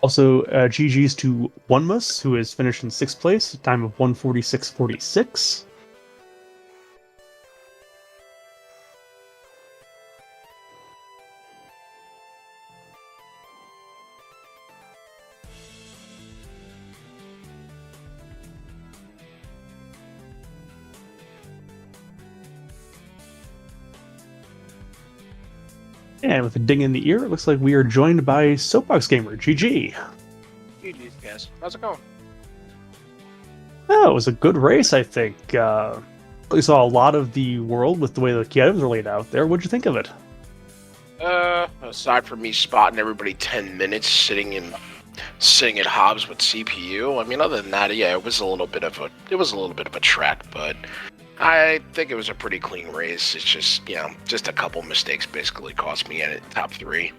Also, GG's to Onemus, who is finished in 6th place, a time of 1:46.46. And with a ding in the ear, it looks like we are joined by Soapbox Gamer, GG. GG's, guys. How's it going? Oh, it was a good race, I think. We saw a lot of the world with the way the key items are laid out there. What'd you think of it? Aside from me spotting everybody 10 minutes sitting at Hobs with CPU, I mean, other than that, yeah, it was a little bit of a trek, but I think it was a pretty clean race. It's just, just a couple mistakes basically cost me in it top 3.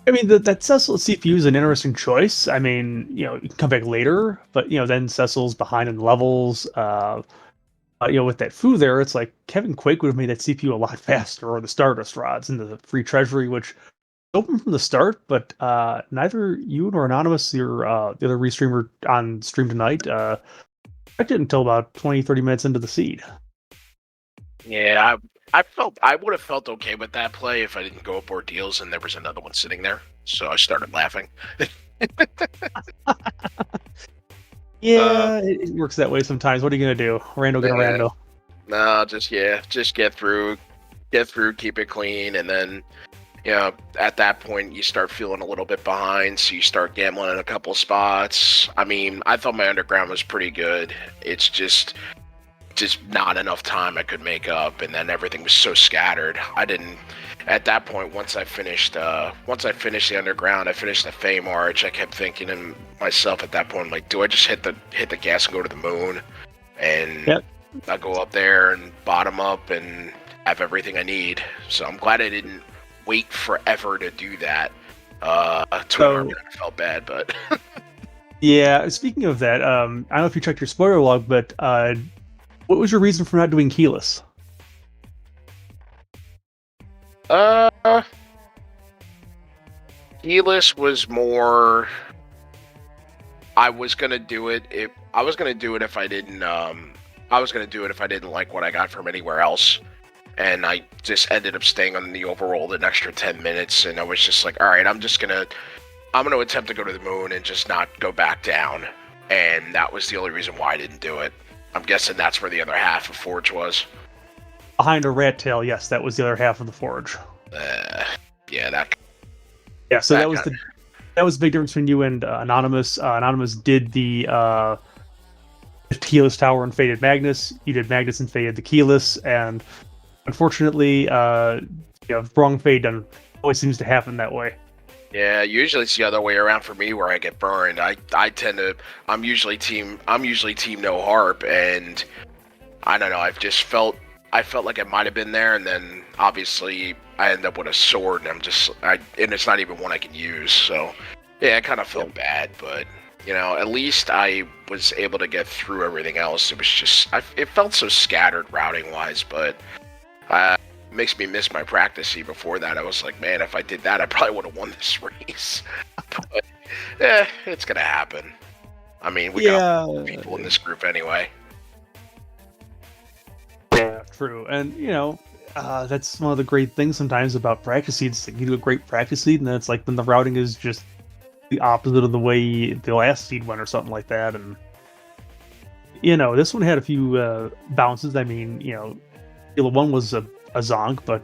I mean, that Cecil CPU is an interesting choice. I mean, you can come back later, but, then Cecil's behind in levels. With that food there, it's like Kevin Quake would have made that CPU a lot faster, or the Stardust Rods and the free treasury, which open from the start, but neither you nor Anonymous, the other restreamer on stream tonight, expected it until about 20-30 minutes into the seed. Yeah, I would have felt okay with that play if I didn't go up ordeals and there was another one sitting there. So I started laughing. Yeah, it works that way sometimes. What are you gonna do? Rando gonna rando. No, just get through, keep it clean, and then at that point you start feeling a little bit behind, so you start gambling in a couple spots. I mean, I thought my underground was pretty good. It's just not enough time I could make up, and then everything was so scattered. I didn't. At that point, once I finished the underground, I finished the Fey March. I kept thinking to myself at that point, like, do I just hit the gas and go to the moon, and Yep. I go up there and bottom up and have everything I need. So I'm glad I didn't wait forever to do that. So- I felt bad, but Yeah, speaking of that, I don't know if you checked your spoiler log, but what was your reason for not doing keyless? Keyless was more. I was gonna do it if I didn't. I was gonna do it if I didn't like what I got from anywhere else, and I just ended up staying on the overworld an extra 10 minutes, and I was just like, all right, I'm gonna attempt to go to the moon and just not go back down, and that was the only reason why I didn't do it. I'm guessing that's where the other half of Forge was. Behind a rat tail, yes, that was the other half of the forge. Yeah, that. Yeah, so That that was the big difference between you and Anonymous. Anonymous did the keyless tower and faded Magnus. You did Magnus and faded the keyless, and unfortunately, wrong fade done always seems to happen that way. Yeah, usually it's the other way around for me where I get burned. I'm usually team no harp, and I don't know, I felt like it might have been there, and then obviously I end up with a sword, and and it's not even one I can use. So yeah, I kind of felt bad, but at least I was able to get through everything else. It was just it felt so scattered routing wise, but it makes me miss my practice. Before that, I was like, man, if I did that, I probably would have won this race. But it's gonna happen. I mean, we got people in this group anyway. Yeah, true. And that's one of the great things sometimes about practice seeds. You do a great practice seed, and then it's like then the routing is just the opposite of the way the last seed went, or something like that. And this one had a few bounces. I mean, Kilo 1 was a zonk, but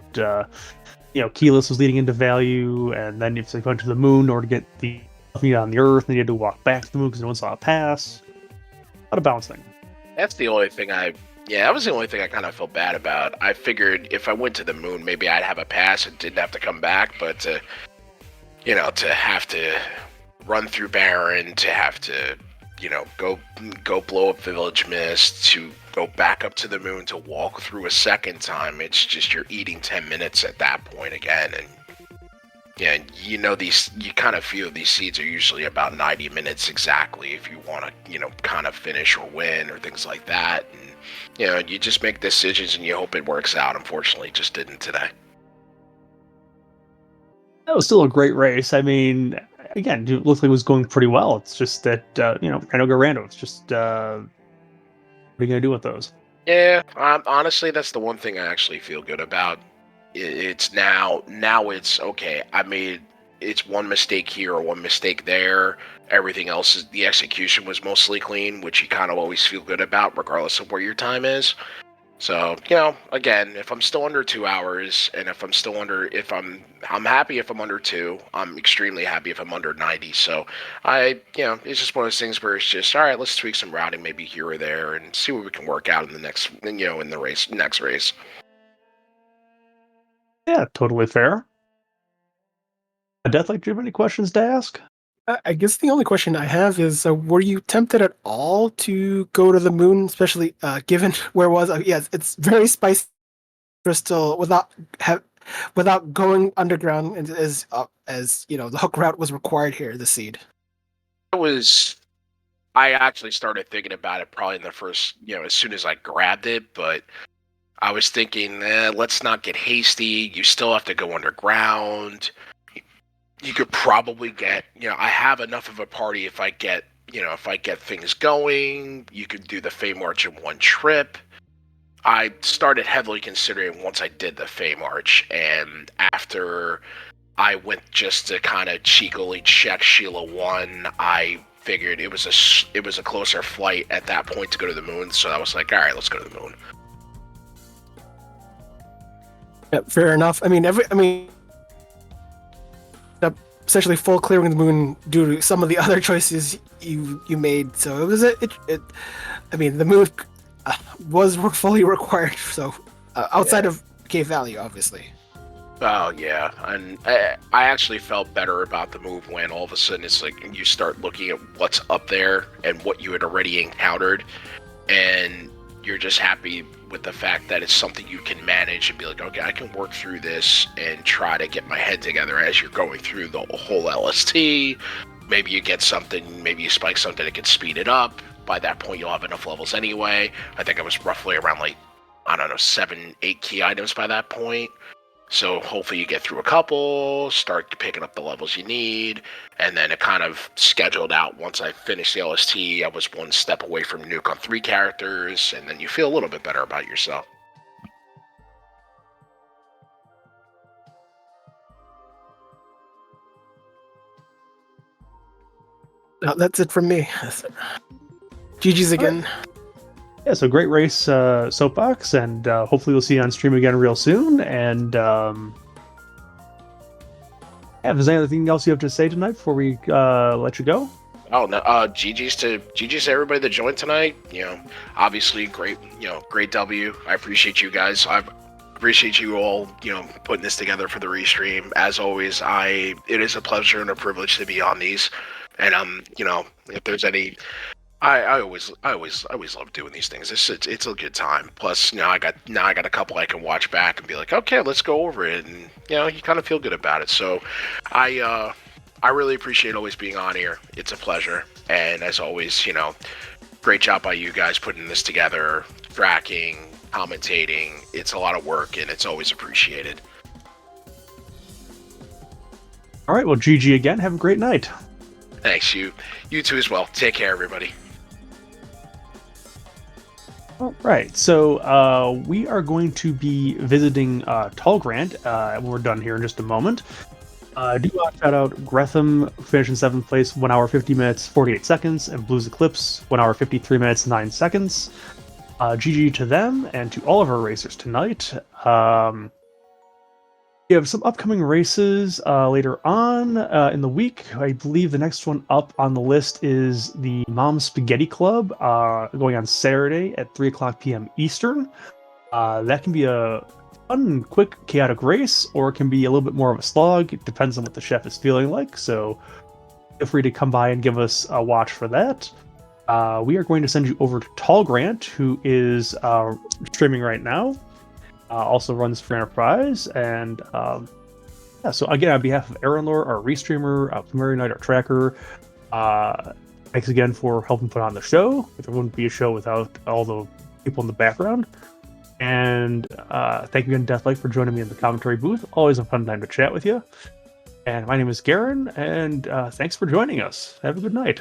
keyless was leading into value, and then if they went to the moon or to get the on the Earth, and you had to walk back to the moon because no one saw a pass. A lot of bouncing. That's the only thing that was the only thing I kind of felt bad about. I figured if I went to the moon, maybe I'd have a pass and didn't have to come back, but to have to run through Baron, to have to, go blow up Village Mist, to go back up to the moon, to walk through a second time, it's just you're eating 10 minutes at that point again, and yeah, you kind of feel these seeds are usually about 90 minutes exactly if you want to, kind of finish or win or things like that. And, you just make decisions and you hope it works out. Unfortunately, it just didn't today. That was still a great race. I mean, again, it looked like it was going pretty well. It's just that, rando go rando. It's just, what are you going to do with those? Yeah, honestly, that's the one thing I actually feel good about. It's now it's okay. It's one mistake here or one mistake there. Everything else the execution was mostly clean, which you kind of always feel good about, regardless of where your time is. So, again, if I'm still under 2 hours, and I'm happy if I'm under 2. I'm extremely happy if I'm under 90. So it's just one of those things where it's just, all right, let's tweak some routing maybe here or there and see what we can work out in the next race. Yeah, totally fair. Deathlight, do you have any questions to ask? I guess the only question I have is, were you tempted at all to go to the moon, especially given where it was? Yes, it's very spicy crystal without going underground, as the hook route was required here. The seed. I actually started thinking about it probably in the first, as soon as I grabbed it, but I was thinking, let's not get hasty. You still have to go underground. You could probably get, I have enough of a party if I get things going. You could do the Fey March in one trip. I started heavily considering once I did the Fey March, and after I went just to kind of cheekily check Sheila 1, I figured it was a closer flight at that point to go to the moon, so I was like, all right, let's go to the moon. Yeah, fair enough. essentially full clearing of the moon due to some of the other choices you made. So it was I mean, the move was fully required. So outside of cave value, obviously. Oh yeah, and I actually felt better about the move when all of a sudden it's like you start looking at what's up there and what you had already encountered, and you're just happy with the fact that it's something you can manage and be like, okay, I can work through this and try to get my head together as you're going through the whole LST. Maybe you get something, maybe you spike something that can speed it up. By that point, you'll have enough levels anyway. I think I was roughly around 7, 8 key items by that point. So hopefully you get through a couple, start picking up the levels you need, and then it kind of scheduled out. Once I finished the LST, I was one step away from nuke on 3 characters, and then you feel a little bit better about yourself. That's it from me. GG's again. Yeah, so great race, Soapbox, and hopefully we'll see you on stream again real soon. And if there's anything else you have to say tonight before we let you go. Oh no! GG's to everybody that joined tonight. Obviously great W. I appreciate you guys. I appreciate you all putting this together for the restream. As always, it is a pleasure and a privilege to be on these. And if there's any. I always love doing these things. It's a good time. Plus, now I got a couple I can watch back and be like, okay, let's go over it, and you kind of feel good about it. So, I really appreciate always being on here. It's a pleasure, and as always, great job by you guys putting this together, tracking, commentating. It's a lot of work, and it's always appreciated. All right, well, GG again. Have a great night. Thanks, you too as well. Take care, everybody. All right, so we are going to be visiting Tallgrant when we're done here in just a moment. Do want to shout out Gretham, finished in 7th place, 1 hour 50 minutes 48 seconds, and Blues Eclipse, 1 hour 53 minutes 9 seconds. GG to them and to all of our racers tonight. We have some upcoming races later on in the week. I believe the next one up on the list is the Mom Spaghetti Club going on Saturday at 3 o'clock p.m. Eastern. That can be a fun, quick, chaotic race, or it can be a little bit more of a slog. It depends on what the chef is feeling like, so feel free to come by and give us a watch for that. We are going to send you over to Tallgrant, who is streaming right now. Also runs for Enterprise, and so again, on behalf of Aaronlore, our restreamer, Primary Night, our tracker, thanks again for helping put on the show. There wouldn't be a show without all the people in the background. And thank you again, Deathlight, for joining me in the commentary booth. Always a fun time to chat with you. And my name is Garen, and thanks for joining us. Have a good night.